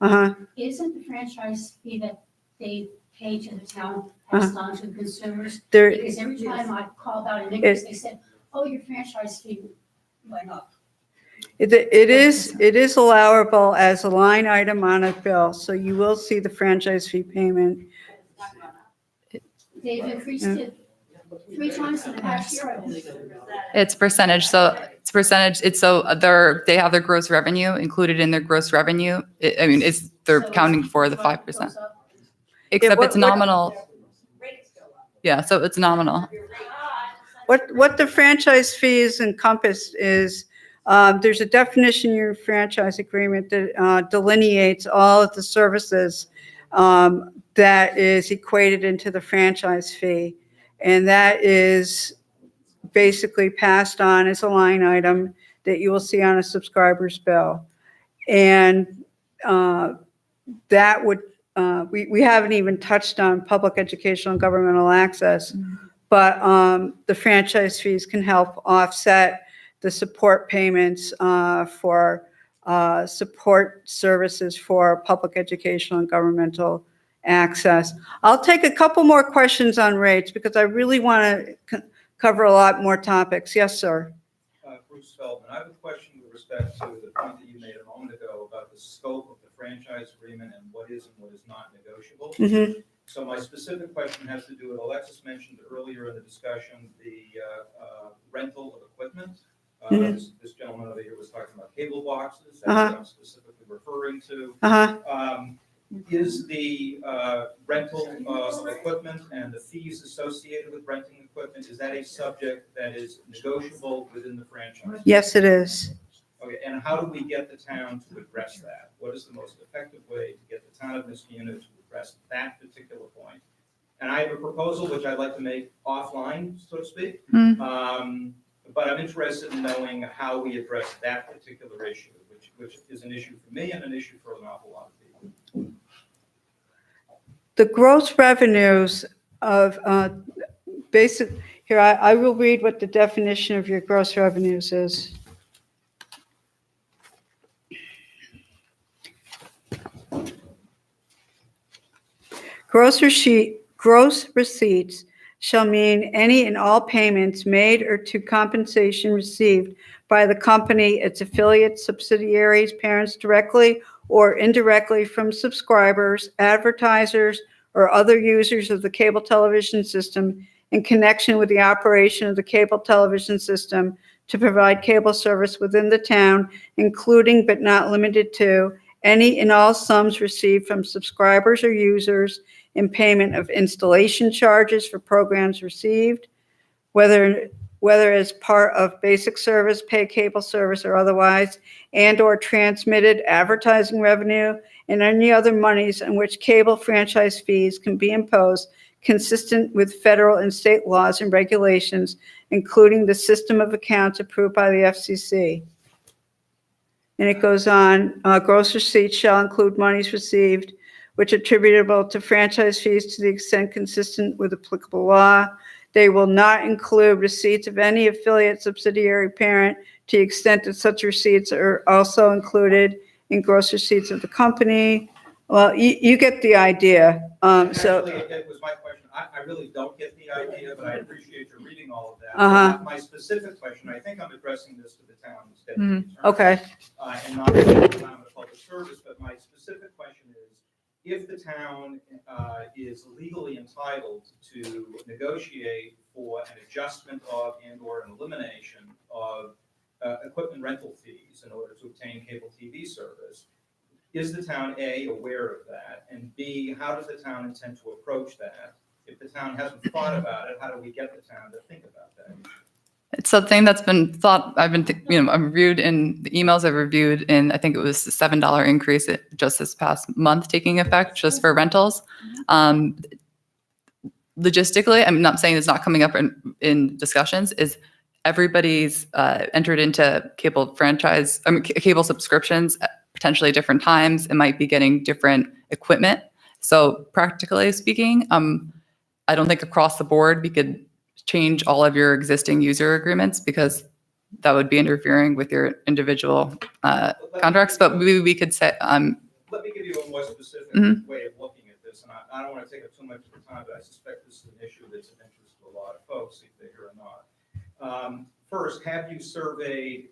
Isn't the franchise fee that they pay to the town passed on to the consumers? Because every time I call about an increase, they said, oh, your franchise fee went up. It is allowable as a line item on a bill, so you will see the franchise fee payment. They've increased it 3 times in the past year, I believe. It's percentage. So it's percentage. It's so they have their gross revenue included in their gross revenue. They're So counting for the it's why it 5%. goes up. Except what- it's nominal. Rates go up. Yeah, so it's nominal. What the franchise fees encompass is, there's a definition in your franchise agreement that delineates all of the services that is equated into the franchise fee. And that is basically passed on as a line item that you will see on a subscriber's bill. And that would, we haven't even touched on public educational and governmental access, but the franchise fees can help offset the support payments for support services for public educational and governmental access. I'll take a couple more questions on rates because I really want to cover a lot more topics. Yes, sir. Bruce Feldman, I have a question with respect to the point that you made a moment ago about the scope of the franchise agreement and what is and what is not negotiable. Mhm. So my specific question has to do with, Alexis mentioned earlier in the discussion, the rental of equipment. This gentleman over here was talking about cable boxes, that's what I'm specifically referring to. Is the rental of equipment and the fees associated with renting equipment, is that a subject that is negotiable within the franchise? Yes, it is. Okay, and how do we get the town to address that? What is the most effective way to get the town of Niskayuna to address that particular point? And I have a proposal which I'd like to make offline, so to speak. But I'm interested in knowing how we address that particular issue, which is an issue for me and an issue for an awful lot of people. The gross revenues of basic, here, I will read what the definition of your gross revenues is. Gross receipts shall mean any and all payments made or to compensation received by the company, its affiliates, subsidiaries, parents directly or indirectly from subscribers, advertisers, or other users of the cable television system in connection with the operation of the cable television system to provide cable service within the town, including but not limited to any and all sums received from subscribers or users in payment of installation charges for programs received, whether as part of basic service, pay cable service, or otherwise, and/or transmitted advertising revenue, and any other monies on which cable franchise fees can be imposed consistent with federal and state laws and regulations, including the system of accounts approved by the FCC. And it goes on, gross receipts shall include monies received which are attributable to franchise fees to the extent consistent with applicable law. They will not include receipts of any affiliate, subsidiary, parent to the extent that such receipts are also included in gross receipts of the company. Well, you get the idea. Actually, it was my question. I really don't get the idea, but I appreciate your reading all of that. My specific question, I think I'm addressing this to the town instead of the attorney. Okay. And not to the town of public service, but my specific question is, if the town is legally entitled to negotiate for an adjustment of and/or an elimination of equipment rental fees in order to obtain cable TV service, is the town A, aware of that? And B, how does the town intend to approach that? If the town hasn't thought about it, how do we get the town to think about that? It's something that's been thought, I've reviewed in the emails I've reviewed, and I think it was a $7 increase just this past month taking effect just for rentals. Logistically, I'm not saying it's not coming up in discussions, is everybody's entered into cable cable subscriptions at potentially different times. It might be getting different equipment. So practically speaking, I don't think across the board we could change all of your existing user agreements because that would be interfering with your individual contracts. But we could say, let me give you a more specific way of looking at this, and I don't want to take up too much of your time, but I suspect this is an issue that's of interest to a lot of folks, if they're here or not. First, have you surveyed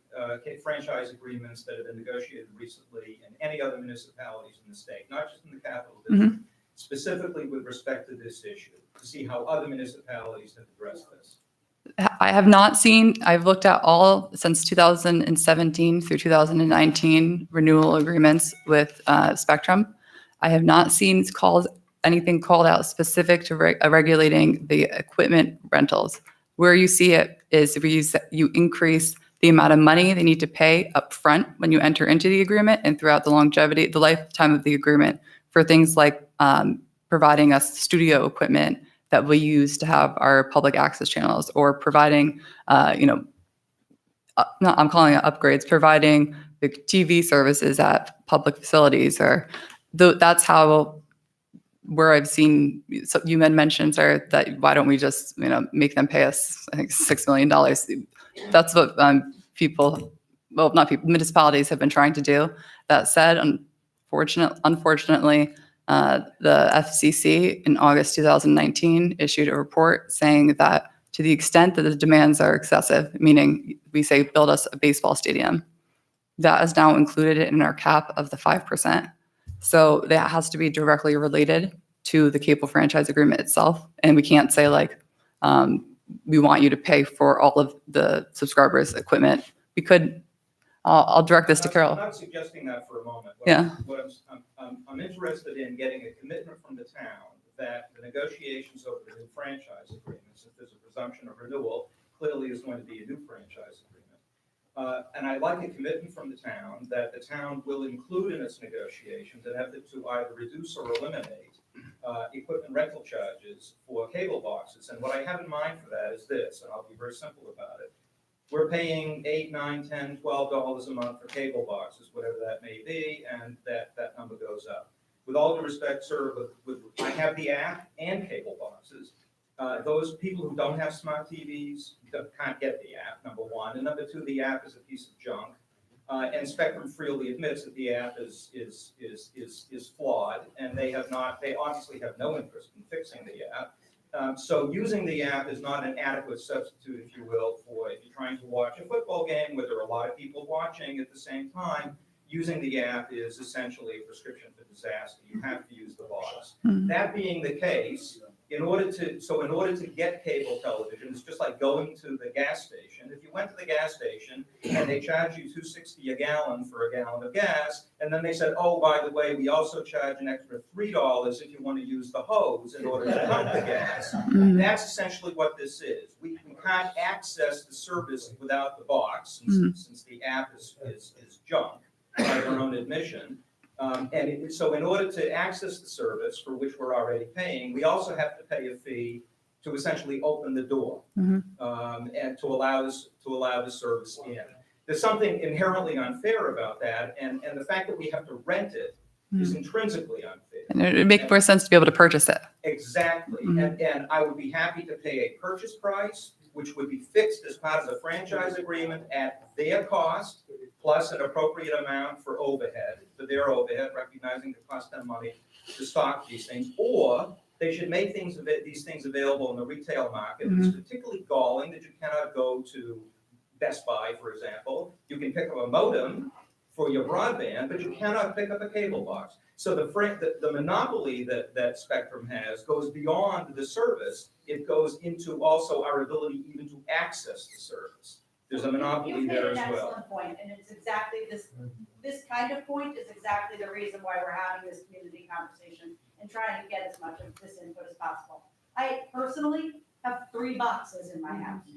franchise agreements that have been negotiated recently in any other municipalities in the state, not just in the capital district, specifically with respect to this issue, to see how other municipalities have addressed this? I have not seen, I've looked at all since 2017 through 2019 renewal agreements with Spectrum. I have not seen calls anything called out specific to regulating the equipment rentals. Where you see it is if you increase the amount of money they need to pay up front when you enter into the agreement and throughout the lifetime of the agreement for things like providing us studio equipment that we use to have our public access channels, or providing, I'm calling it upgrades, providing the TV services at public facilities, or that's how, where I've seen, so you had mentioned, sir, that why don't we just, make them pay us, I think, $6 million. That's what municipalities have been trying to do. That said, unfortunately, the FCC in August 2019 issued a report saying that to the extent that the demands are excessive, meaning we say build us a baseball stadium, that is now included in our cap of the 5%. So that has to be directly related to the cable franchise agreement itself. And we can't say like, we want you to pay for all of the subscribers' equipment. We could, I'll direct this to Carol. I'm not suggesting that for a moment. Yeah. I'm interested in getting a commitment from the town that the negotiations over the new franchise agreements, if there's a presumption of renewal, clearly is going to be a new franchise agreement. And I'd like a commitment from the town that the town will include in its negotiations an effort to either reduce or eliminate equipment rental charges for cable boxes. And what I have in mind for that is this, and I'll be very simple about it. We're paying $8, $9, $10, $12 a month for cable boxes, whatever that may be, and that number goes up. With all due respect, sir, I have the app and cable boxes. Those people who don't have smart TVs can't get the app, number one. And number two, the app is a piece of junk. And Spectrum freely admits that the app is flawed, and they obviously have no interest in fixing the app. So using the app is not an adequate substitute, if you will, for if you're trying to watch a football game where there are a lot of people watching at the same time. Using the app is essentially a prescription for disaster. You have to use the box. That being the case, in order to get cable television, it's just like going to the gas station. If you went to the gas station and they charge you $2.60 a gallon for a gallon of gas, and then they said, oh, by the way, we also charge an extra $3 if you want to use the hose in order to pump the gas. That's essentially what this is. We can't access the service without the box, since the app is junk by their own admission. So in order to access the service for which we're already paying, we also have to pay a fee to essentially open the door and to allow the service in. There's something inherently unfair about that, and the fact that we have to rent it is intrinsically unfair. And it would make more sense to be able to purchase it. Exactly, and I would be happy to pay a purchase price, which would be fixed as part of the franchise agreement at their cost, plus an appropriate amount for overhead, recognizing it costs them money to stock these things. Or they should make these things available in the retail market. It's particularly galling that you cannot go to Best Buy, for example. You can pick up a modem for your broadband, but you cannot pick up a cable box. So the monopoly that Spectrum has goes beyond the service. It goes into also our ability even to access the service. There's a monopoly there as well. You made an excellent point, and it's exactly this kind of point is exactly the reason why we're having this community conversation and trying to get as much of this input as possible. I personally have 3 boxes in my house.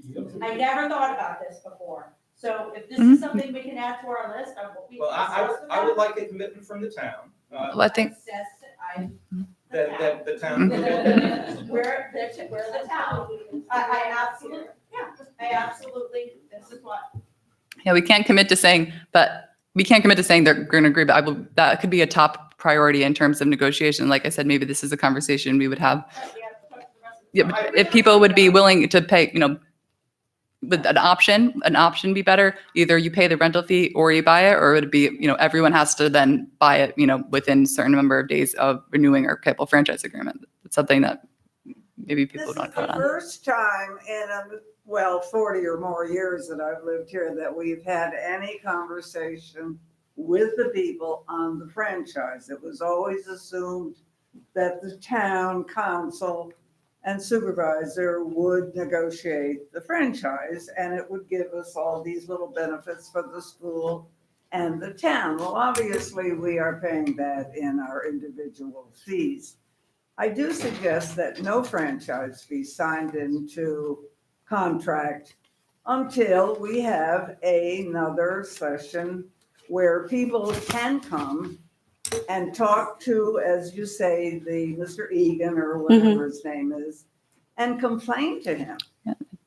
I never thought about this before. So if this is something we can add to our list, I will be. Well, I would like a commitment from the town. Well, I think That the town. We're the town. I absolutely, this is what. Yeah, we can't commit to saying they're going to agree, but that could be a top priority in terms of negotiation. Like I said, maybe this is a conversation we would have. Yeah, but if people would be willing to pay, would an option be better? Either you pay the rental fee or you buy it, or would it be, everyone has to then buy it, within a certain number of days of renewing our cable franchise agreement? It's something that maybe people don't put This is the on. first time in 40 or more years that I've lived here that we've had any conversation with the people on the franchise. It was always assumed that the town council and supervisor would negotiate the franchise, and it would give us all these little benefits for the school and the town. Well, obviously, we are paying that in our individual fees. I do suggest that no franchise be signed into contract until we have another session where people can come and talk to, as you say, the Mr. Egan or whatever his name is, and complain to him.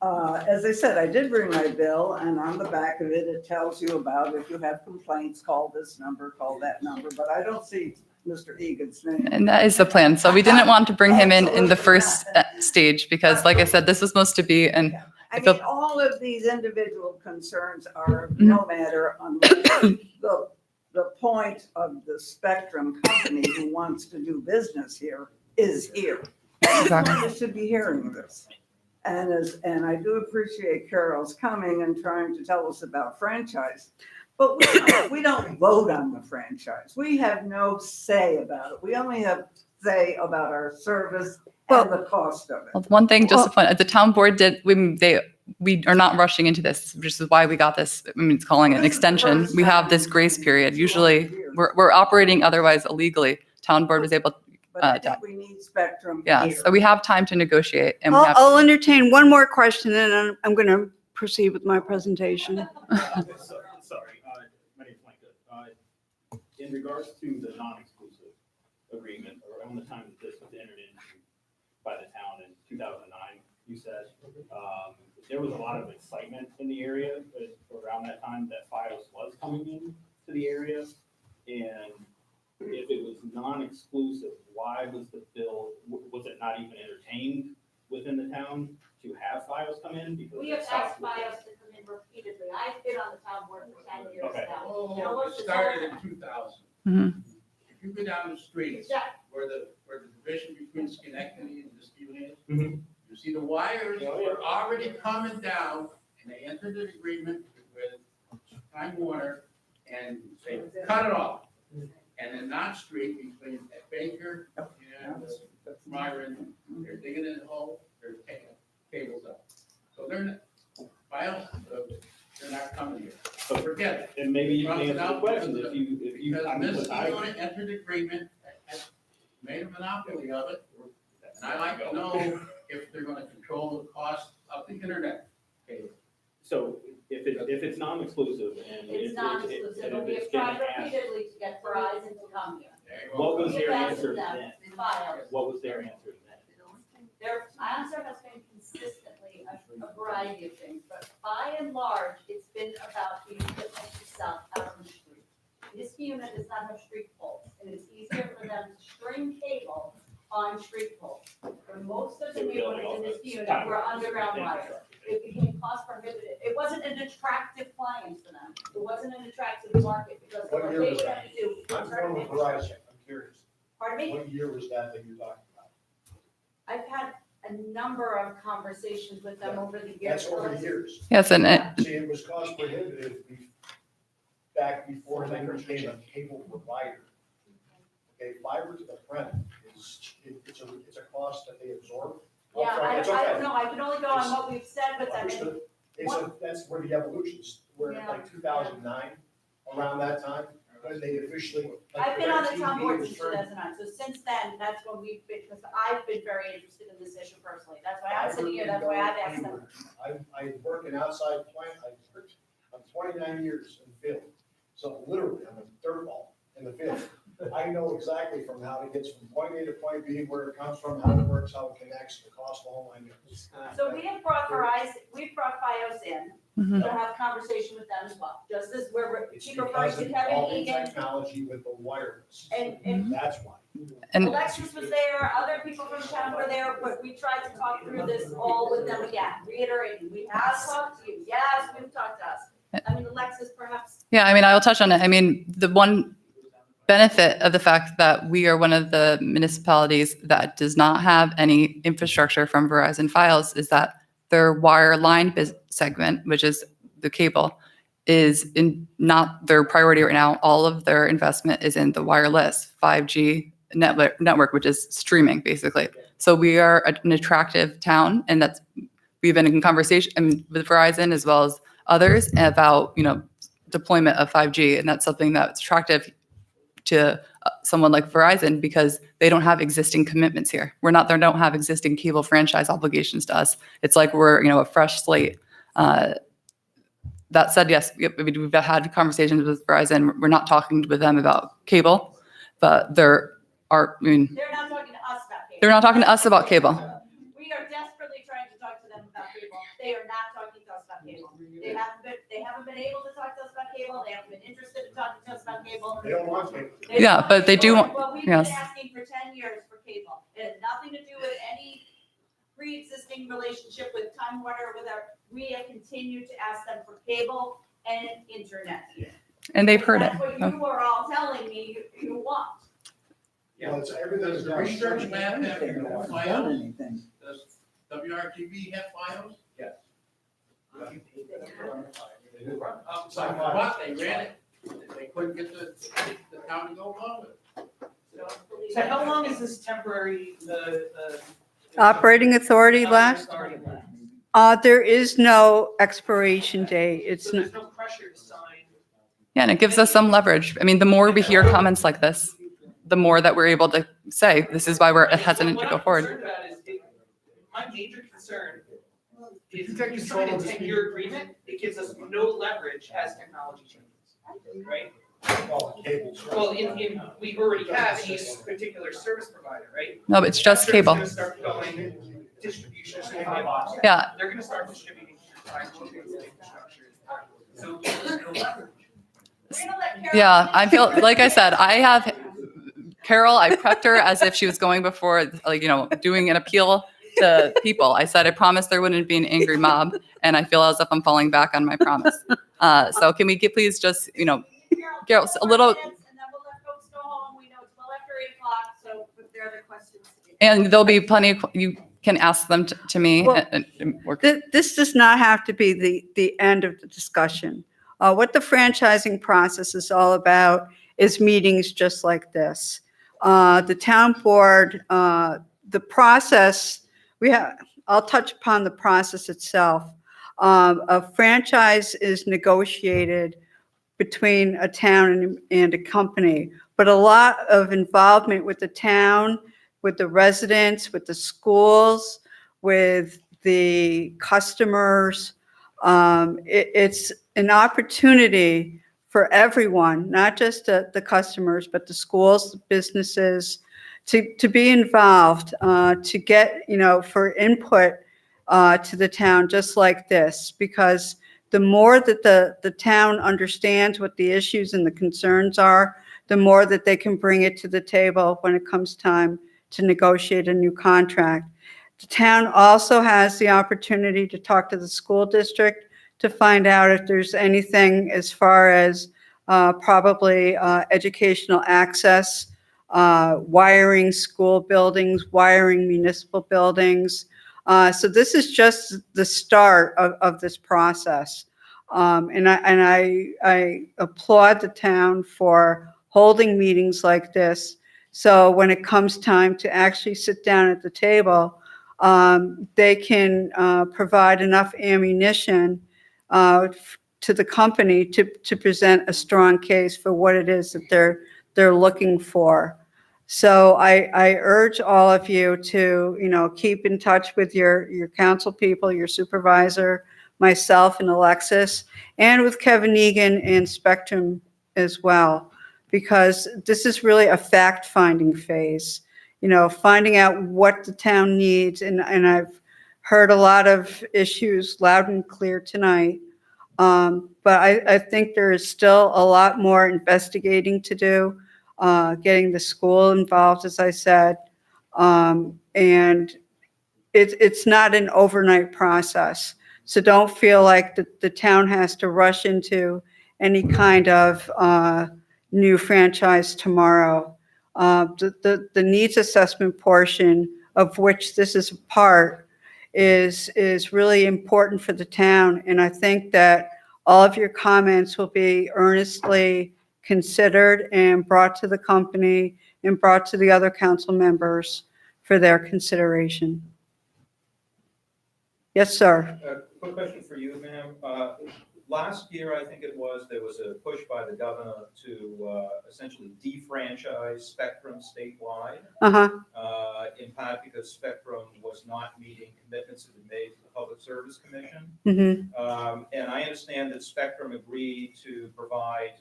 As I said, I did bring my bill, and on the back of it, it tells you about if you have complaints, call this number, call that number, but I don't see Mr. Egan's name. And that is the plan. So we didn't want to bring him in the first stage because, like I said, this was supposed to be an I feel- mean, all of these individual concerns are no matter unless the point of the Spectrum company who wants to do business here is here. Exactly. Everyone should be hearing this. And I do appreciate Carol's coming and trying to tell us about franchise. But we don't vote on the franchise. We have no say about it. We only have say about our service and the cost of it. Well, one thing, just to point, the town board did, we are not rushing into this, which is why we got this, I mean, it's calling it an This is the extension. first We have time this in grace period. 200 Usually, years. we're operating otherwise illegally. Town board was able, But I think we need Spectrum yeah, here. so we have time to negotiate and we I'll, have. I'll entertain one more question and then I'm going to proceed with my presentation. Sorry, my name's Micah. In regards to the non-exclusive agreement, around the time that this was entered into by the town in 2009, you said, there was a lot of excitement in the area around that time that FiOS was coming in to the area. And if it was non-exclusive, why was the bill, was it not even entertained within the town to have FiOS come in? Because We it have stopped asked with it. FiOS to come in repeatedly. I've been on the town board for 10 years Okay. now. Oh, You know, it what's the started total- in 2000. Mhm. If you go down the street Yeah. where the division between Schenectady and Muskegon is, Mhm. you see the wires Oh, yeah. were already coming down, and they entered an agreement with Time Warner, and they cut it off. And then that street between Baker and Myron, they're digging in a hole, they're taking cables up. So they're not, they're not coming here. So forget it. And maybe you can Cross it answer the out question because if you, Because I mean, this I- owner entered agreement, made a monopoly of it, and I'd like to know if they're gonna control the cost of the internet cable. So if it's non-exclusive and It's non-exclusive, and we have it's been tried asked, repeatedly to get Verizon to come here. There you go. what was We their have asked answer them, then? FiOS. What was their answer then? Their answer has been consistently a variety of things, but by and large, it's been about the equipment itself out on the street. This unit does not have street poles, and it's easier for them to string cable on street poles. For most of the So really units in this all unit that's were underground wires. It became cost prohibitive. It wasn't an attractive client for them. It wasn't an attractive market because What what year they was would that? have to do. is I'm turn going it with into- Verizon, I'm curious. Pardon me? What year was that you're talking about? I've had a number of conversations with them over the years. That's over the years. Yes, and See, it was cost prohibitive back before they became a cable provider. Okay, fiber to the premise it's a cost that they absorb. Yeah, upfront. It's I okay. don't know, I can only go on what we've said, but I mean, Understood. That's where the evolutions, where Yeah. like 2009, around that time, when they officially. like, I've been on the TV town board was since turned- 2009, so since then, that's when we've been, because I've been very interested in this issue personally, that's why I'm sitting here, that's why I've asked them. I work in outside plant, I'm 29 years in the field, so literally, I'm a dirt ball in the field. I know exactly from how it gets from point A to point B, where it comes from, how it works, how it connects, the cost, all I know. So we have brought Verizon, we've brought FiOS in, Mhm. to have conversation with them as well, just as we're, It's keep referring because to of Kevin all the Egan, technology with the wireless. and That's why. and Alexis was there, other people from town were there, but we tried to talk through this all with them again, reiterating, we have talked to you, yes, we've talked to us. I mean, Alexis, perhaps, yeah, I mean, I'll touch on it. I mean, the one benefit of the fact that we are one of the municipalities that does not have any infrastructure from Verizon Files is that their wire line segment, which is the cable, is in not their priority right now. All of their investment is in the wireless 5G network, which is streaming basically. So we are an attractive town, and we've been in conversation with Verizon as well as others about deployment of 5G, and that's something that's attractive to someone like Verizon because they don't have existing commitments here. They don't have existing cable franchise obligations to us. It's like we're, a fresh slate. That said, yes, we've had conversations with Verizon. We're not talking with them about cable, but They're not talking to us about cable. they're not talking to us about cable. We are desperately trying to talk to them about cable. They are not talking to us about cable. They haven't been able to talk to us about cable. They haven't been interested in talking to us about cable. They don't want to. Yeah, but they do want- Well, we've been yes. asking for 10 years for cable. It has nothing to do with any pre-existing relationship with Time Warner, we have continued to ask them for cable and internet. And they've heard it. That's what you are all telling me you want. Well, it's everything's. Does Research Lab have They haven't done files? anything. Does WRTV have files? Yes. So what, they ran it, they couldn't get the town to go along with it. So how long is this temporary, the? Operating authority last? Authority last? There is no expiration date. It's So not. there's no pressure to sign. Yeah, and it gives us some leverage. I mean, the more we hear comments like this, the more that we're able to say, this is why we're hesitant to go forward. What I'm concerned about is, my major concern is if you sign a 10-year agreement, it gives us no leverage as technology changes, right? Well, we already have a particular service provider, right? No, but it's just That cable. service is gonna start going distribution. So they have- Yeah. They're gonna start distributing through 5G infrastructure. So there's no leverage. We're gonna let Carol Yeah, I finish. feel, like I said, Carol, I prepped her as if she was going before, doing an appeal to people. I said, I promised there wouldn't be an angry mob, and I feel as if I'm falling back on my promise. So can we please just, Carol, a little- And then we'll let folks go home. We know it's well after 8 o'clock, so if there are other questions. and there'll be plenty of, you can ask them to me. Well, or- This does not have to be the end of the discussion. What the franchising process is all about is meetings just like this. The town board, the process, I'll touch upon the process itself. A franchise is negotiated between a town and a company, but a lot of involvement with the town, with the residents, with the schools, with the customers. It's an opportunity for everyone, not just the customers, but the schools, the businesses, to be involved, to get, for input to the town just like this, because the more that the town understands what the issues and the concerns are, the more that they can bring it to the table when it comes time to negotiate a new contract. The town also has the opportunity to talk to the school district to find out if there's anything as far as probably educational access, wiring school buildings, wiring municipal buildings. So this is just the start of this process. And I applaud the town for holding meetings like this. So when it comes time to actually sit down at the table, they can provide enough ammunition to the company to present a strong case for what it is that they're looking for. So I urge all of you to, keep in touch with your council people, your supervisor, myself and Alexis, and with Kevin Egan and Spectrum as well, because this is really a fact-finding phase, finding out what the town needs. And I've heard a lot of issues loud and clear tonight. But I think there is still a lot more investigating to do, getting the school involved, as I said. And it's not an overnight process. So don't feel like the town has to rush into any kind of new franchise tomorrow. The needs assessment portion, of which this is a part, is really important for the town. And I think that all of your comments will be earnestly considered and brought to the company and brought to the other council members for their consideration. Yes, sir. Quick question for you, ma'am. last year, I think it was, there was a push by the governor to essentially defranchise Spectrum statewide, Uh-huh, in part because Spectrum was not meeting commitments that had made to the Public Service Commission. And I understand that Spectrum agreed to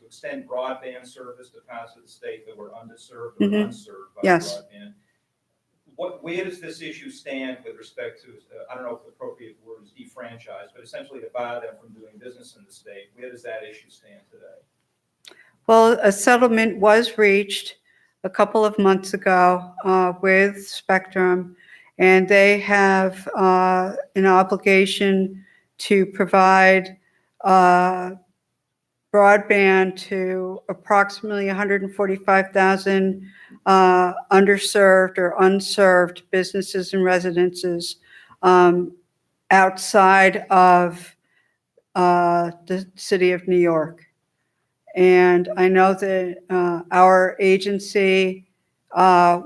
extend broadband service to parts of the state that were underserved or unserved by Yes. broadband. Where does this issue stand with respect to, I don't know if the appropriate word is defranchise, but essentially to bar them from doing business in the state? Where does that issue stand today? Well, a settlement was reached a couple of months ago with Spectrum, and they have an obligation to provide broadband to approximately 145,000 underserved or unserved businesses and residences outside of the city of New York. And I know that our agency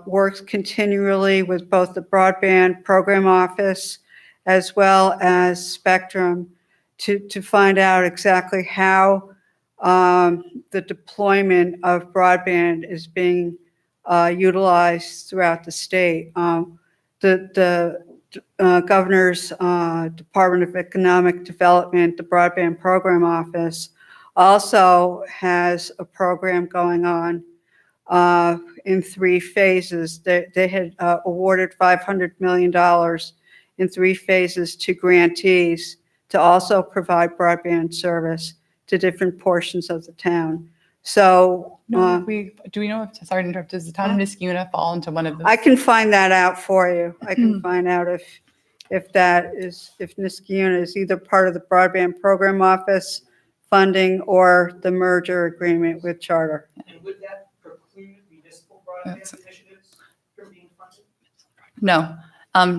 works continually with both the Broadband Program Office as well as Spectrum to find out exactly how the deployment of broadband is being utilized throughout the state. The governor's Department of Economic Development, the Broadband Program Office, also has a program going on in 3 phases. They had awarded $500 million in 3 phases to grantees to also provide broadband service to different portions of the town. So No, do we know if, sorry to interrupt, does the town of Niskuna fall into one of those? I can find that out for you. I can find out if Niskuna is either part of the Broadband Program Office funding or the merger agreement with Charter. And would that preclude municipal broadband initiatives from being funded? No.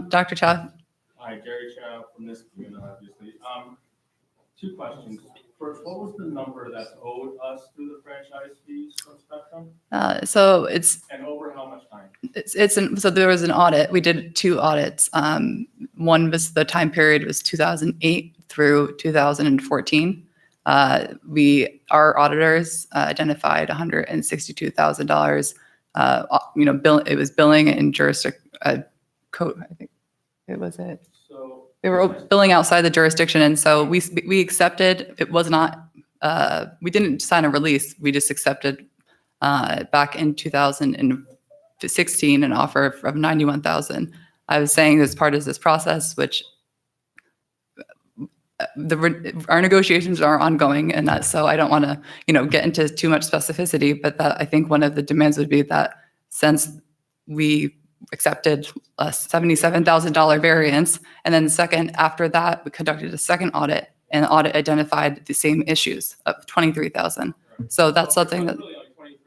Dr. Chow? Hi, Gary Chow from this community, obviously. 2 questions. First, what was the number that's owed us through the franchise fees from Spectrum? So it's And over how much time? so there was an audit. We did 2 audits. One was the time period was 2008 through 2014. Our auditors identified $162,000. It was billing in code. I think it was it. So They were billing outside the jurisdiction, and so we accepted. It was not. We didn't sign a release. We just accepted back in 2016 an offer of $91,000. I was saying as part of this process, which our negotiations are ongoing, and that so I don't want to get into too much specificity, but that I think one of the demands would be that since we accepted a $77,000 variance, and then second after that we conducted a second audit, and the audit identified the same issues of $23,000. So that's something that really only $23,000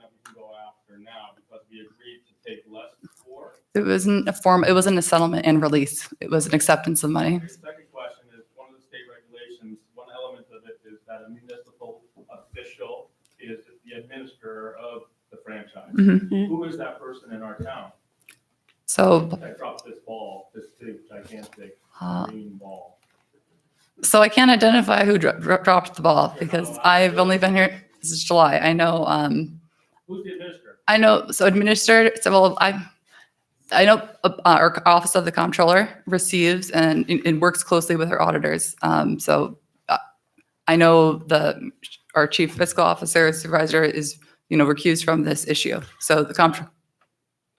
that we can go after now because we agreed to take less before. it wasn't a form. It wasn't a settlement and release. It was an acceptance of money. The second question is, one of the state regulations, one element of it is that a municipal official is the administrator of the franchise. Who is that person in our town So that dropped this ball, this big, gigantic green ball? So I can't identify who dropped the ball because I've only been here. This is July. I know. Who's the administrator? I know. So administered. So well, I know our Office of the Comptroller receives and works closely with our auditors. So I know our Chief Fiscal Officer Supervisor is recused from this issue. So the comptroller.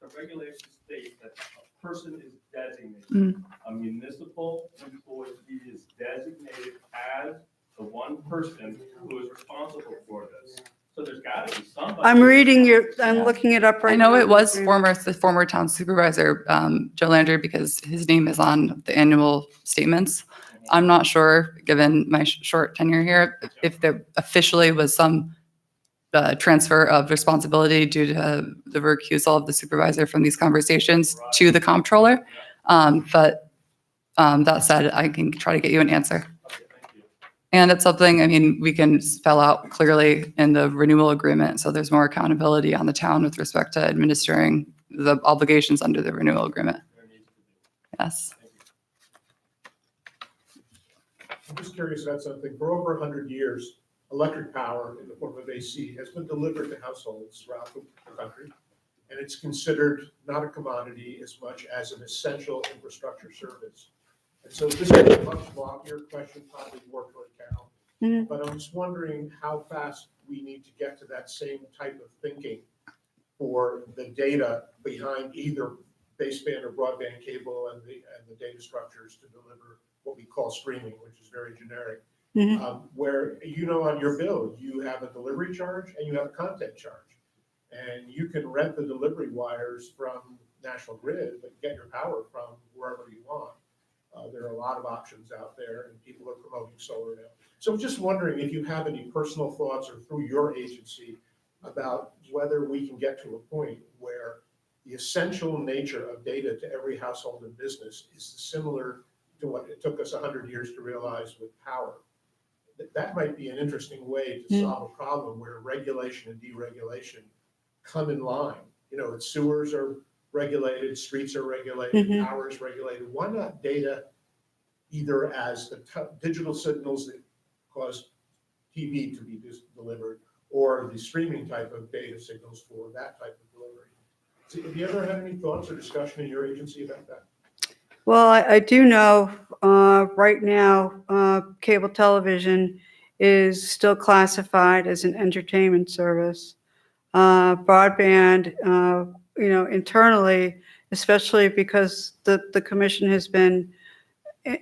The regulations state that a person is designated. A municipal employee is designated as the one person who is responsible for this. So there's got to be somebody. I'm looking it up right I now. know it was the former town supervisor, Joe Landry, because his name is on the annual statements. I'm not sure, given my short tenure here, if there officially was some transfer of responsibility due to the recusal of the supervisor from these conversations to the comptroller. But that said, I can try to get you an answer. Okay, thank you. And it's something, we can spell out clearly in the renewal agreement. So there's more accountability on the town with respect to administering the obligations under the renewal agreement. There needs to be. Yes. Thank you. I'm just curious about something. For over 100 years, electric power in the form of AC has been delivered to households throughout the country. And it's considered not a commodity as much as an essential infrastructure service. And so this is a much loftier question, probably more toward Carol. Mhm. But I'm just wondering how fast we need to get to that same type of thinking for the data behind either baseband or broadband cable and the data structures to deliver what we call streaming, which is very generic. Mhm. Where, on your bill, you have a delivery charge and you have a content charge. And you can rent the delivery wires from National Grid, but get your power from wherever you want. There are a lot of options out there, and people are promoting solar now. So I'm just wondering if you have any personal thoughts or through your agency about whether we can get to a point where the essential nature of data to every household and business is similar to what it took us 100 years to realize with power. That might be an interesting way to solve a problem where regulation and deregulation come in line. Sewers are regulated, streets are regulated, Mhm. power is regulated. Why not data either as the digital signals that cause TV to be delivered or the streaming type of data signals for that type of delivery? So have you ever had any thoughts or discussion in your agency about that? Well, I do know right now, cable television is still classified as an entertainment service. Broadband, internally, especially because the commission has been,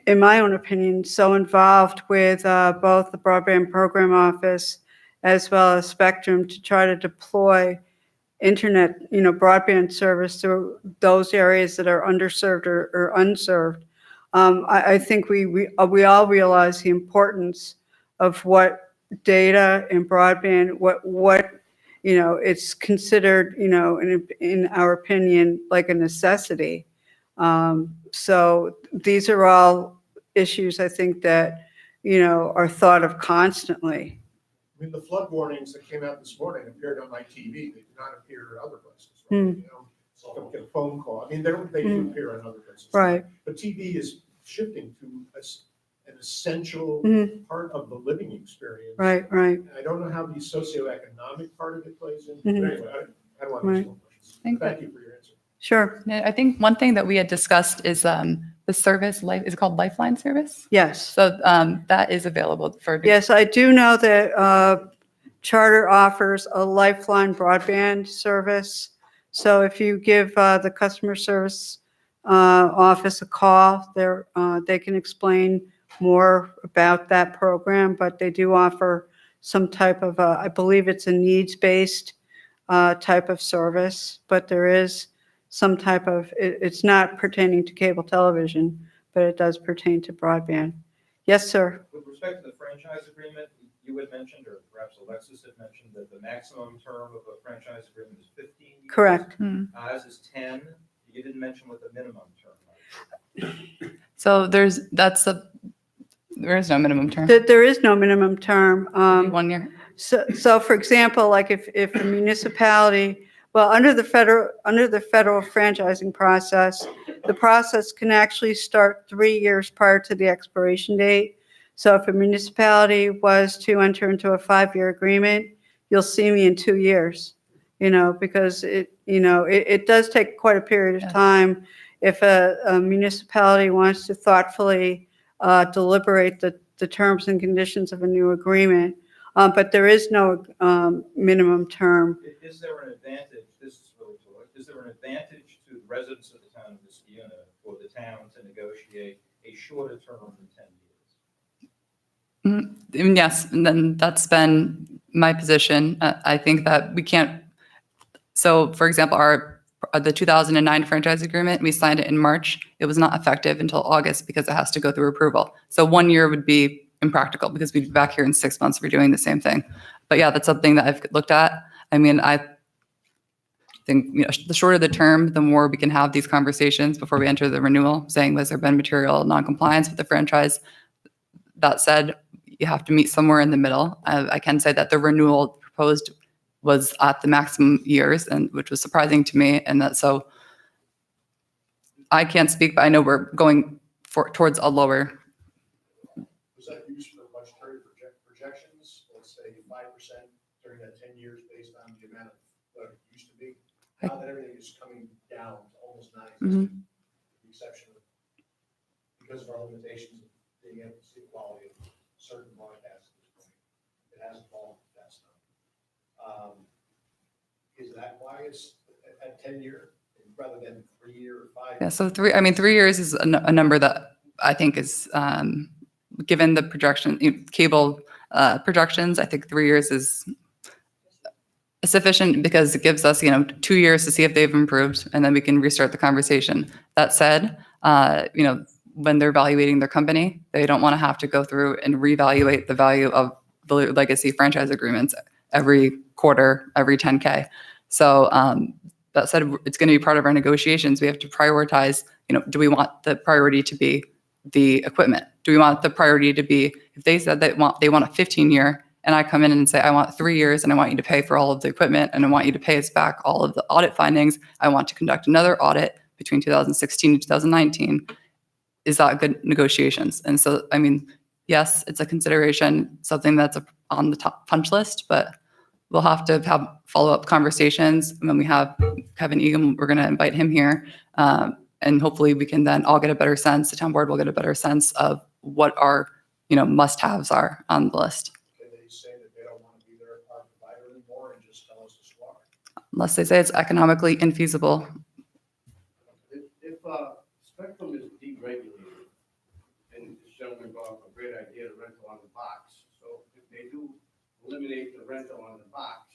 in my own opinion, so involved with both the Broadband Program Office as well as Spectrum to try to deploy internet, broadband service to those areas that are underserved or unserved. I think we all realize the importance of what data and broadband, what it's considered, in our opinion, like a necessity. So these are all issues I think that, are thought of constantly. I mean, the flood warnings that came out this morning appeared on my TV. They did not appear other places, Hmm. right? So don't get a phone call. I mean, they do appear on other places. Right. But TV is shifting to an essential Mhm. part of the living experience. Right. And I don't know how the socioeconomic part of it plays in. But anyway, I don't want to ask more questions. Thank Thank you for your answer. Sure. Yeah, I think one thing that we had discussed is the service, is it called Lifeline service? Yes. So that is available for. Yes, I do know that Charter offers a Lifeline broadband service. So if you give the customer service office a call, they can explain more about that program, but they do offer some type of, I believe it's a needs-based type of service, but there is some type of, it's not pertaining to cable television, but it does pertain to broadband. Yes, sir. With respect to the franchise agreement, you had mentioned, or perhaps Alexis had mentioned, that the maximum term of a franchise agreement is 15 years. Correct. Ours is 10. You didn't mention what the minimum term is. So there is no minimum term. There is no minimum term. 1 year. So for example, like if a municipality, well, under the federal franchising process, the process can actually start 3 years prior to the expiration date. So if a municipality was to enter into a 5-year agreement, you'll see me in 2 years, because it does take quite a period of time. If a municipality wants to thoughtfully deliberate the terms and conditions of a new agreement, but there is no minimum term. Is there an advantage, this is really to look, is there an advantage to the residents of the town of Niskayuna for the town to negotiate a shorter term than 10 years? Yes, and then that's been my position. I think that we can't. So, for example, the 2009 franchise agreement, we signed it in March. It was not effective until August because it has to go through approval. So 1 year would be impractical because we'd be back here in 6 months. We're doing the same thing. But yeah, that's something that I've looked at. I mean, I think the shorter the term, the more we can have these conversations before we enter the renewal, saying, has there been material noncompliance with the franchise? That said, you have to meet somewhere in the middle. I can say that the renewal proposed was at the maximum years, and which was surprising to me. And that, so I can't speak, but I know we're going towards a lower. during that 10 years based on the amount of what it used to be. Now that everything is coming down to almost non-existent, with the exception of, because of our limitations of being able to see the quality of certain broadcasts at this point, it hasn't fallen that stuff. Is that why it's at 10-year rather than 3-year or 5-year? Yeah, so 3 years is a number that I think is, given the cable projections, I think 3 years is sufficient because it gives us, 2 years to see if they've improved, and then we can restart the conversation. That said, when they're evaluating their company, they don't want to have to go through and reevaluate the value of the legacy franchise agreements every quarter, every 10K. So that said, it's going to be part of our negotiations. We have to prioritize, do we want the priority to be the equipment? Do we want the priority to be, if they said they want a 15-year, and I come in and say, I want 3 years and I want you to pay for all of the equipment and I want you to pay us back all of the audit findings. I want to conduct another audit between 2016 and 2019. Is that good negotiations? And so, yes, it's a consideration, something that's on the top punch list, but we'll have to have follow-up conversations. When we have Kevin Egan, we're going to invite him here. And hopefully we can then all get a better sense, the town board will get a better sense of what our, must-haves are on the list. Say that they don't want to be their provider anymore and just tell us to swap? Unless they say it's economically infeasible. If Spectrum is deregulated, and this gentleman brought up a great idea, the rental on the box. So if they do eliminate the rental on the box,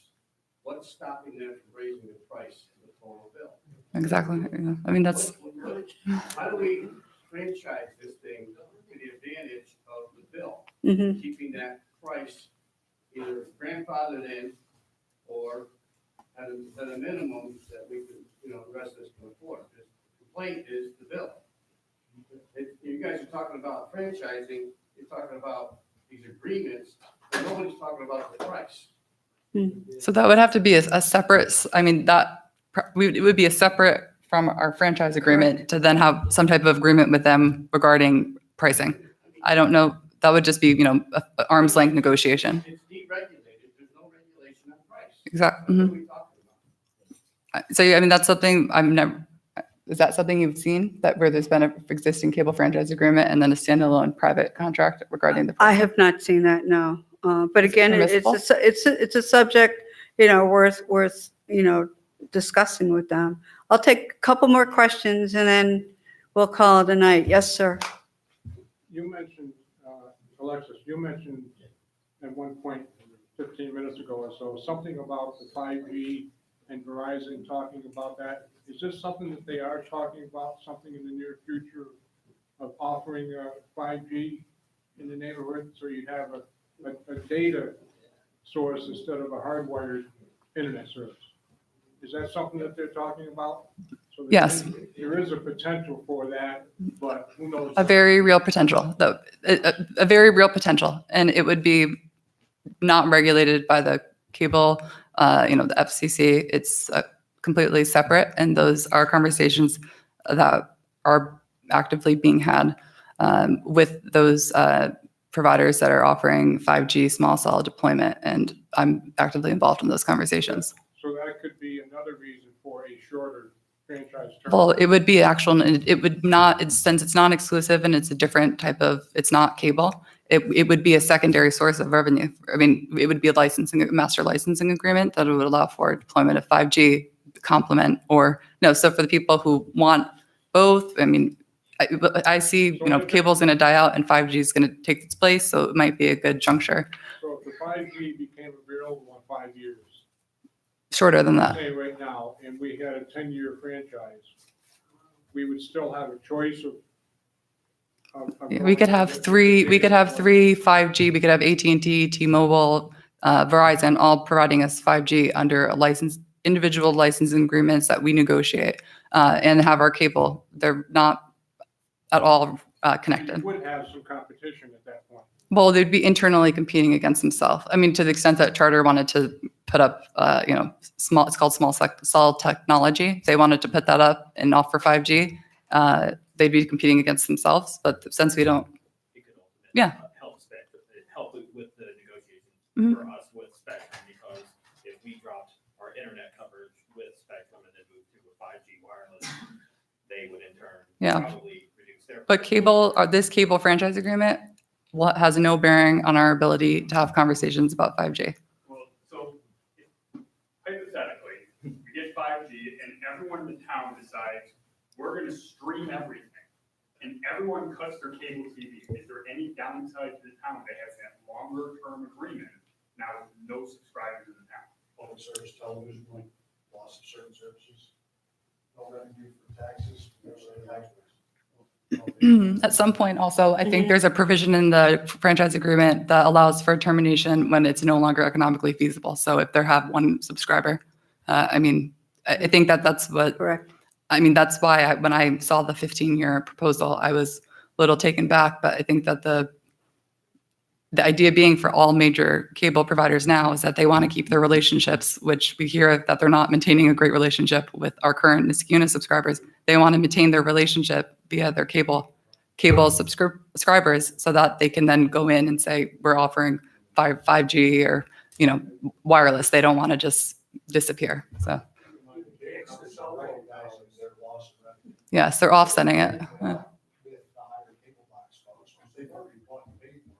what's stopping them from raising the price of the total bill? Exactly. That's, How do we franchise this thing to the advantage of the bill? Mhm. Keeping that price either grandfathered in or at a minimum that we can, the rest of us can afford. The complaint is the bill. If you guys are talking about franchising, you're talking about these agreements, but nobody's talking about the price. so that would have to be a separate, it would be a separate from our franchise agreement to then have some type of agreement with them regarding pricing. I don't know, that would just be, a arm's length negotiation. It's deregulated, there's no regulation on price. Exactly. What are we talking about? So, that's something is that something you've seen, that where there's been an existing cable franchise agreement and then a standalone private contract regarding the? I have not seen that, no. But Is it again, permissible? it's a subject, worth, discussing with them. I'll take a couple more questions and then we'll call it a night. Yes, sir. You mentioned, Alexis, you mentioned at one point 15 minutes ago or so, something about the 5G and Verizon talking about that. Is this something that they are talking about, something in the near future of offering 5G in the neighborhood so you have a data source instead of a hardwired internet service? Is that something that they're talking about? So Yes. There is a potential for that, but who knows? A very real potential, though, a very real potential. And it would be not regulated by the cable, the FCC. It's completely separate. And those are conversations that are actively being had with those providers that are offering 5G small cell deployment. And I'm actively involved in those conversations. So that could be another reason for a shorter franchise term. Well, it would be it would not, since it's non-exclusive and it's a different type of, it's not cable, it would be a secondary source of revenue. It would be a master licensing agreement that would allow for deployment of 5G complement or no. So for the people who want both, I see, cable's going to die out and 5G is going to take its place. So it might be a good juncture. So if the 5G became available in 5 years, Shorter than that. say right now, and we had a 10-year franchise, we would still have a choice of. We could have three 5G. We could have AT&T, T-Mobile, Verizon, all providing us 5G under individual licensing agreements that we negotiate and have our cable. They're not at all connected. You would have some competition at that point. Well, they'd be internally competing against themselves. To the extent that Charter wanted to put up, it's called small cell technology. They wanted to put that up and offer 5G. They'd be competing against themselves. But since we don't, It could ultimately Yeah. help with the negotiations Mhm. for us with Spectrum. internet coverage with Spectrum and then move to a 5G wireless, they would in turn Yeah. probably reduce their. But this cable franchise agreement has no bearing on our ability to have conversations about 5G. Well, so hypothetically, we get 5G and everyone in the town decides we're gonna stream everything. And everyone cuts their cable TV. Is there any downside to the town that has that longer term agreement now with no subscribers in the town? Public service television, like loss of certain services, no revenue for taxes, there's any taxes. At some point also, I think there's a provision in the franchise agreement that allows for termination when it's no longer economically feasible. So if they have one subscriber, I think that's what, Correct. that's why when I saw the 15-year proposal, I was a little taken back, but I think that the idea being for all major cable providers now is that they want to keep their relationships, which we hear that they're not maintaining a great relationship with our current Niskuna subscribers. They want to maintain their relationship via their cable subscribers so that they can then go in and say, we're offering 5G or, wireless. They don't want to just disappear. So yes, they're offsetting it.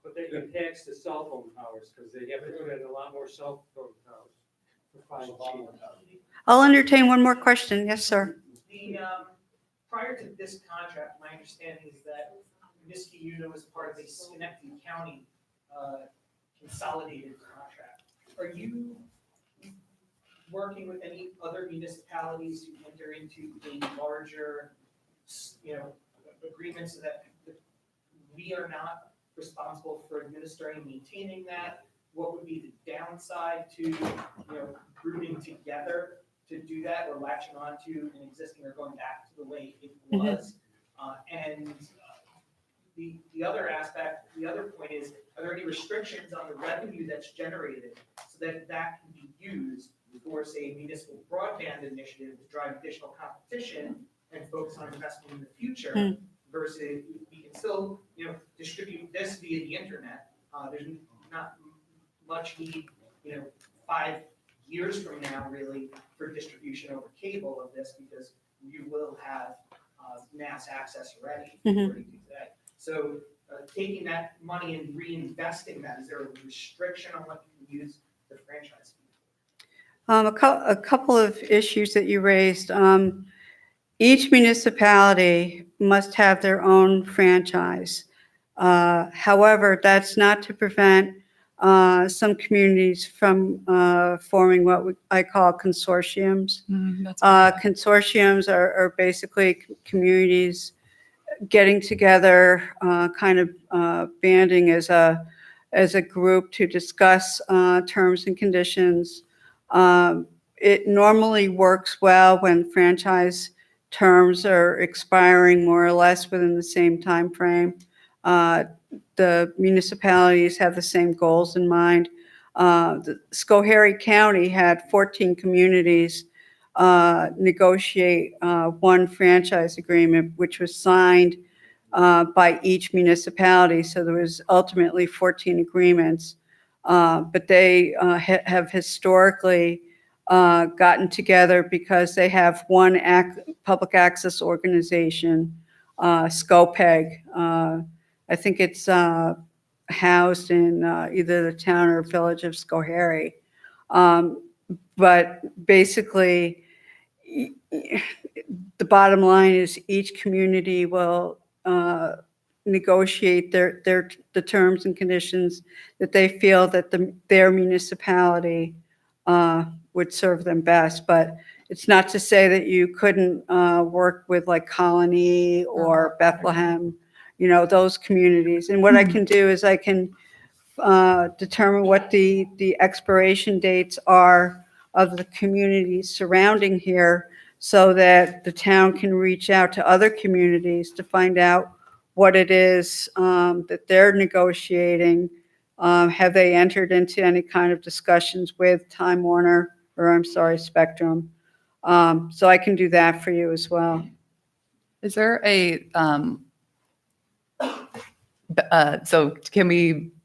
But they can tax the cell phone towers because they have to put in a lot more cell phone towers for 5G. I'll entertain one more question. Yes, sir. Prior to this contract, my understanding is that Niskuna was part of a Schenectady County consolidated contract. Are you working with any other municipalities to enter into a larger, agreement so that we are not responsible for administering and maintaining that? What would be the downside to, grouping together to do that or latching on to an existing or going back to the way it was? The other aspect, the other point is, are there any restrictions on the revenue that's generated so that that can be used for, say, municipal broadband initiative to drive additional competition and focus on investment in the future versus we can still, distribute this via the internet. There's not much need, 5 years from now, really, for distribution over cable of this because you will have mass access already. Today. So taking that money and reinvesting that, is there a restriction on what you can use the franchise fee for? A couple of issues that you raised. Each municipality must have their own franchise. However, that's not to prevent some communities from forming what I call consortiums. Consortiums are basically communities getting together, kind of banding as a group to discuss terms and conditions. It normally works well when franchise terms are expiring more or less within the same time frame. The municipalities have the same goals in mind. The Schoharie County had 14 communities negotiate one franchise agreement, which was signed by each municipality. So there was ultimately 14 agreements. But they have historically gotten together because they have one public access organization, SCOPEG. I think it's housed in either the town or village of Schoharie. But basically, the bottom line is each community will negotiate the terms and conditions that they feel that their municipality would serve them best. But it's not to say that you couldn't work with like Colony or Bethlehem, those communities. And what I can do is I can determine what the expiration dates are of the communities surrounding here so that the town can reach out to other communities to find out what it is that they're negotiating. Have they entered into any kind of discussions with Time Warner, Spectrum? So I can do that for you as well. Is there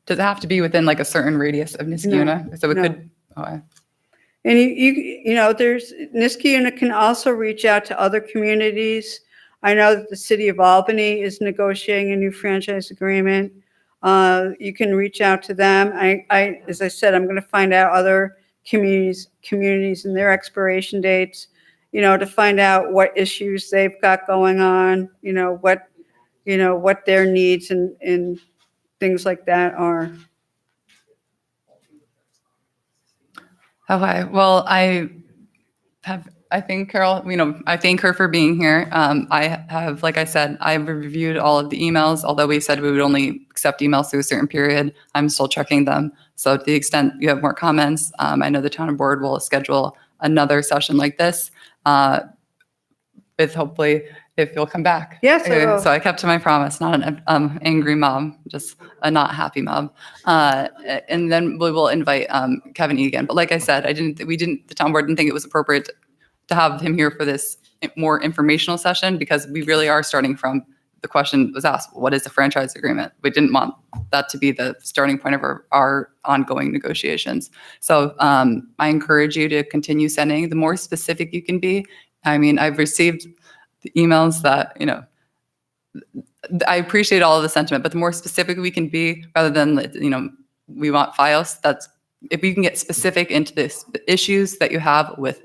does it have to be within like a certain radius of Niskuna? So it no. could, And there's, Niskayuna can also reach out to other communities. I know that the city of Albany is negotiating a new franchise agreement. You can reach out to them. As I said, I'm going to find out other communities and their expiration dates, to find out what issues they've got going on, what their needs and things like that are. Okay, well, I thank Carol, I thank her for being here. I have, like I said, I've reviewed all of the emails, although we said we would only accept emails through a certain period. I'm still checking them. So to the extent you have more comments, I know the town board will schedule another session like this, with hopefully if you'll come back. Yes, I will. So I kept to my promise, not an angry mom, just a not happy mom. And then we will invite Kevin Egan. But like I said, the town board didn't think it was appropriate to have him here for this more informational session, because we really are starting from the question was asked, what is the franchise agreement? We didn't want that to be the starting point of our ongoing negotiations. So I encourage you to continue sending. The more specific you can be. I mean, I've received the emails that, I appreciate all of the sentiment, but the more specific we can be, rather than, we want files, if we can get specific into the issues that you have with,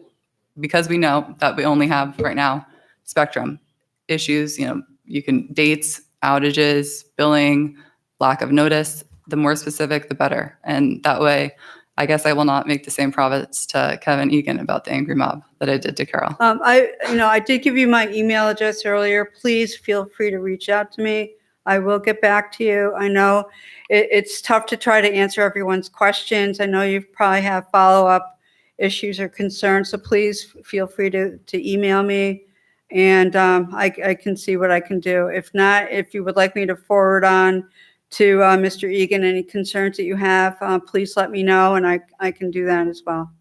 because we know that we only have right now Spectrum issues, you can dates, outages, billing, lack of notice, the more specific, the better. And that way, I guess I will not make the same promise to Kevin Egan about the angry mob that I did to Carol. I did give you my email address earlier. Please feel free to reach out to me. I will get back to you. I know it's tough to try to answer everyone's questions. I know you probably have follow-up issues or concerns, so please feel free to email me, and I can see what I can do. If not, if you would like me to forward on to Mr. Egan any concerns that you have, please let me know, and I can do that as well.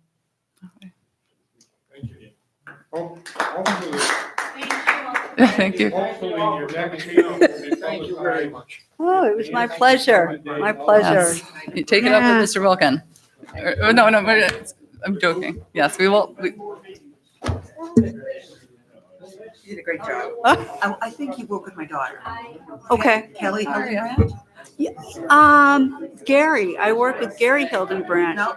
Thank you. Hopefully, Thank you. hopefully your next meeting will be Thank you very much. Oh, it was my pleasure. My pleasure. Yes. You take it up with Mr. Wilkin. No, I'm joking. Yes, we will. You did a great job. I think you work with my daughter. Okay. Kelly Oh, yeah. Hildebrand? Gary, I work with Gary Hildenbrandt. No,